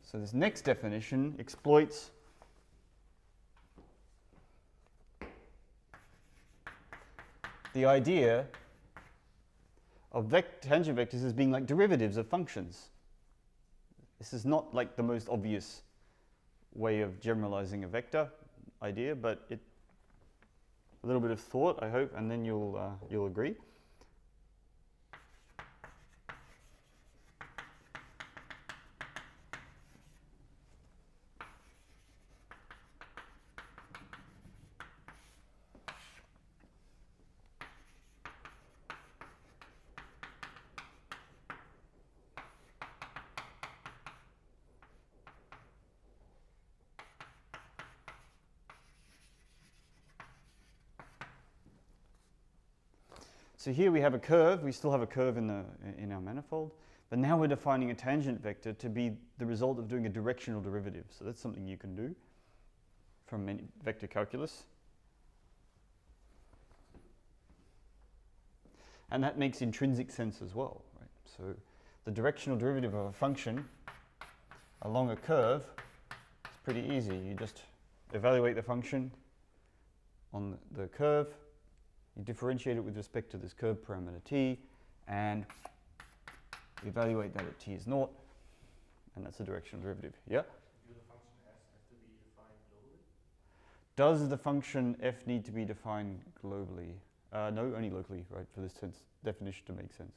Speaker 1: So this next definition exploits the idea of tangent vectors as being like derivatives of functions. This is not like the most obvious way of generalizing a vector idea, but a little bit of thought, I hope, and then you'll agree. So here we have a curve. We still have a curve in our manifold, but now we're defining a tangent vector to be the result of doing a directional derivative. So that's something you can do from vector calculus. And that makes intrinsic sense as well, right? So the directional derivative of a function along a curve is pretty easy. You just evaluate the function on the curve, you differentiate it with respect to this curve parameter t, and evaluate that at t is naught, and that's the directional derivative. Yeah?
Speaker 3: Do the function s have to be defined globally?
Speaker 1: Does the function f need to be defined globally? No, only locally, right, for this definition to make sense.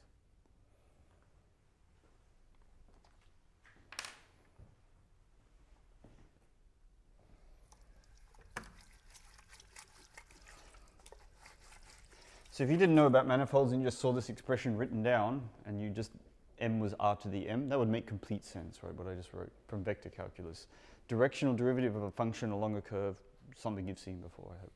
Speaker 1: So if you didn't know about manifolds and you just saw this expression written down and you just m was r to the m, that would make complete sense, right, what I just wrote from vector calculus. Directional derivative of a function along a curve, something you've seen before, I hope.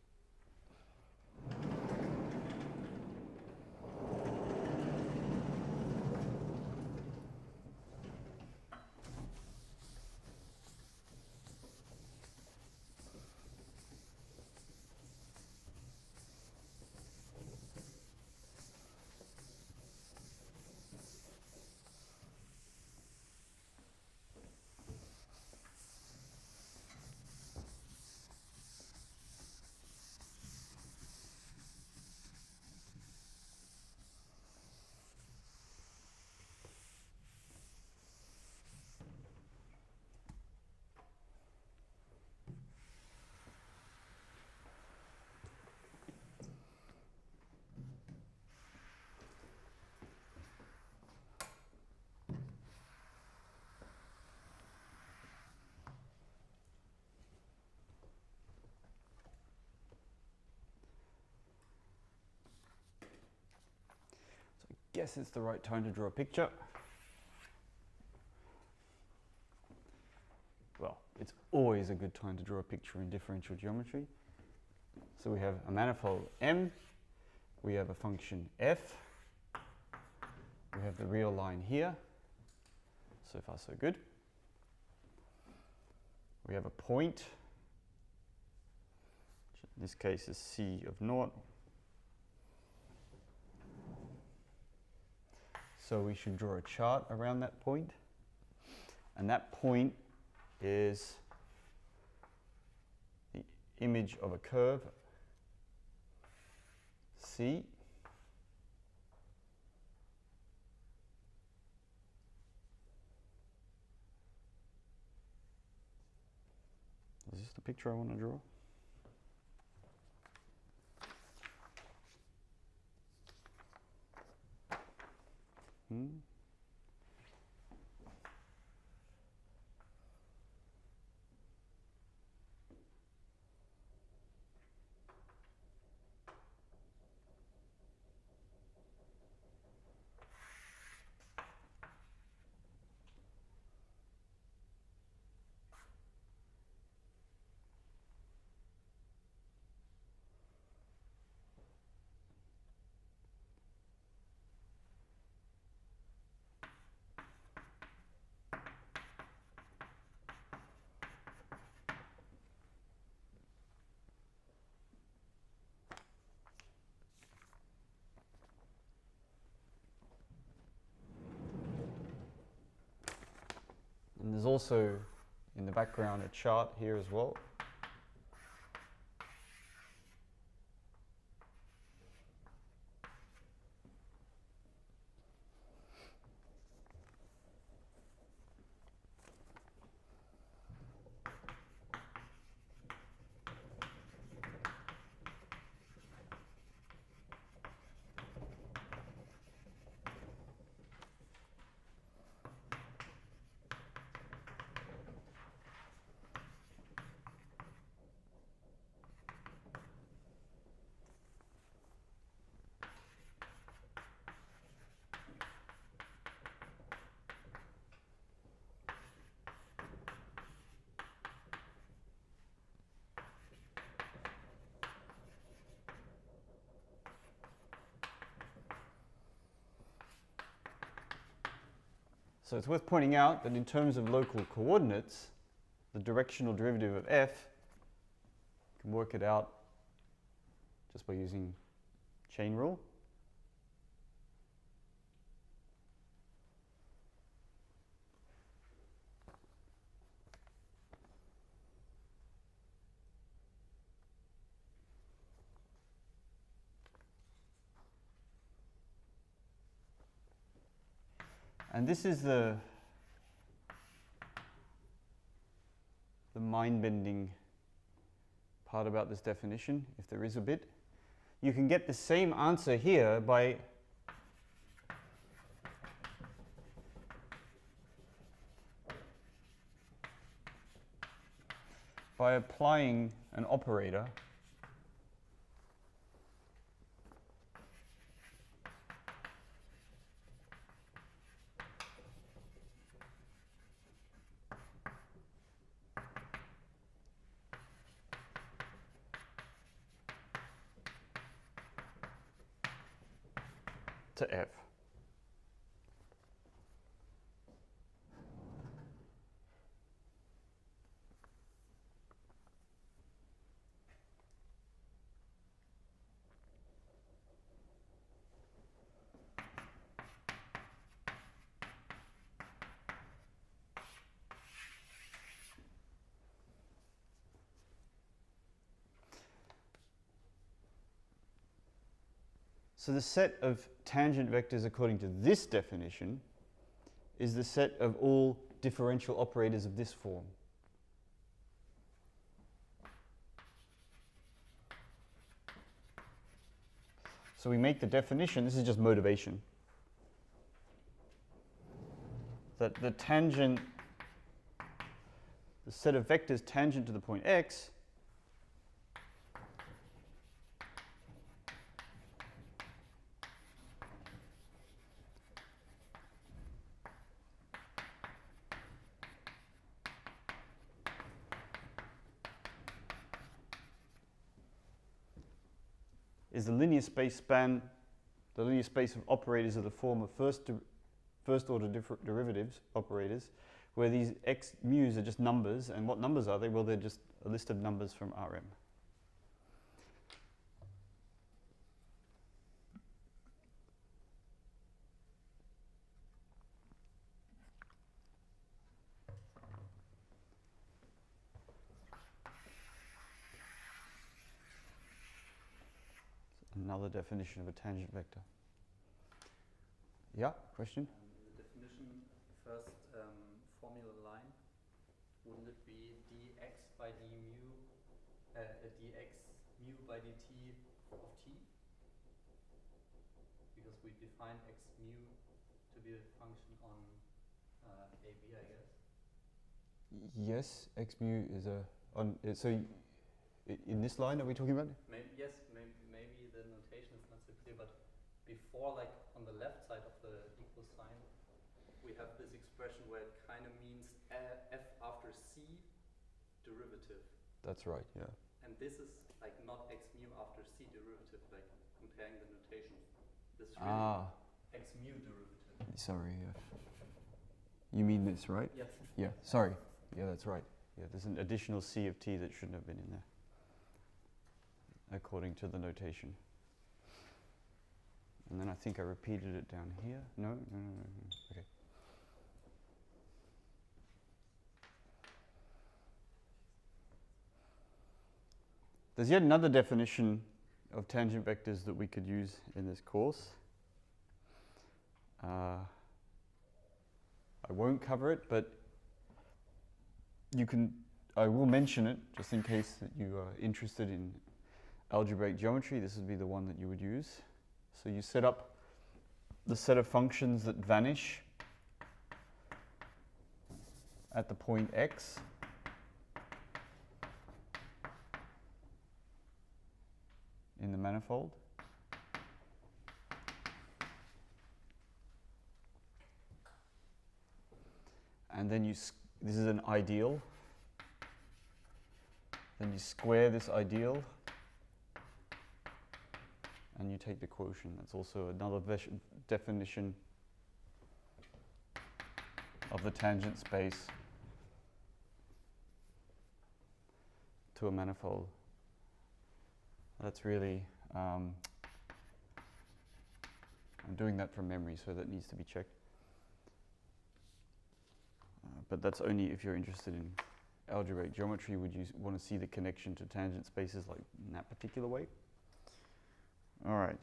Speaker 1: Guess it's the right time to draw a picture. Well, it's always a good time to draw a picture in differential geometry. So we have a manifold M, we have a function f, we have the real line here. So far so good. We have a point, which in this case is c of naught. So we should draw a chart around that point. And that point is the image of a curve, C. Is this the picture I want to draw? And there's also in the background a chart here as well. So it's worth pointing out that in terms of local coordinates, the directional derivative of f, you can work it out just by using chain rule. And this is the mind-bending part about this definition, if there is a bit. You can get the same answer here by applying an operator to f. So the set of tangent vectors according to this definition is the set of all differential operators of this form. So we make the definition, this is just motivation, that the set of vectors tangent to the point x is the linear space span, the linear space of operators of the form of first order derivatives operators, where these x mu's are just numbers. And what numbers are they? Well, they're just a list of numbers from Rm. Another definition of a tangent vector. Yeah, question?
Speaker 4: The definition, first formula line, wouldn't it be dx by d mu, dx mu by dt of t? Because we define x mu to be a function on AB, I guess.
Speaker 1: Yes, x mu is a so in this line are we talking about?
Speaker 4: Maybe the notation is not so clear, but before, like on the left side of the equal sign, we have this expression where it kind of means f after c derivative.
Speaker 1: That's right, yeah.
Speaker 4: And this is like not x mu after c derivative, like comparing the notations. This is really x mu derivative.
Speaker 1: Sorry, yeah. You mean this, right?
Speaker 4: Yes.
Speaker 1: Yeah, sorry. Yeah, that's right. Yeah, there's an additional c of t that shouldn't have been in there, according to the notation. And then I think I repeated it down here. No. Okay. There's yet another definition of tangent vectors that we could use in this course. I won't cover it, but I will mention it just in case that you are interested in algebraic geometry. This would be the one that you would use. So you set up the set of functions that vanish at the point x. In the manifold. And then this is an ideal. Then you square this ideal. And you take the quotient. That's also another definition of the tangent space to a manifold. That's really, I'm doing that from memory, so that needs to be checked. But that's only if you're interested in algebraic geometry. Would you want to see the connection to tangent spaces like in that particular way? All right.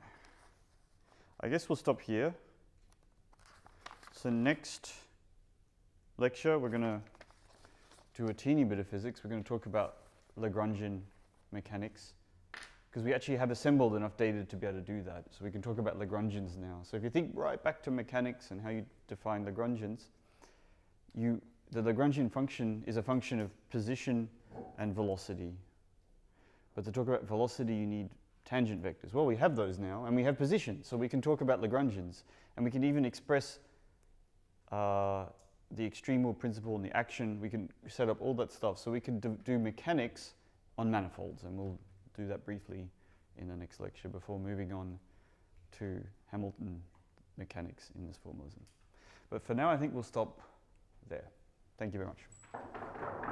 Speaker 1: I guess we'll stop here. So next lecture, we're going to do a teeny bit of physics. We're going to talk about Lagrangian mechanics, because we actually have assembled enough data to be able to do that. So we can talk about Lagrangians now. So if you think right back to mechanics and how you define Lagrangians, the Lagrangian function is a function of position and velocity. But to talk about velocity, you need tangent vectors. Well, we have those now, and we have position, so we can talk about Lagrangians. And we can even express the extremal principle and the action. We can set up all that stuff. So we can do mechanics on manifolds, and we'll do that briefly in the next lecture before moving on to Hamilton mechanics in this formalism. But for now, I think we'll stop there. Thank you very much.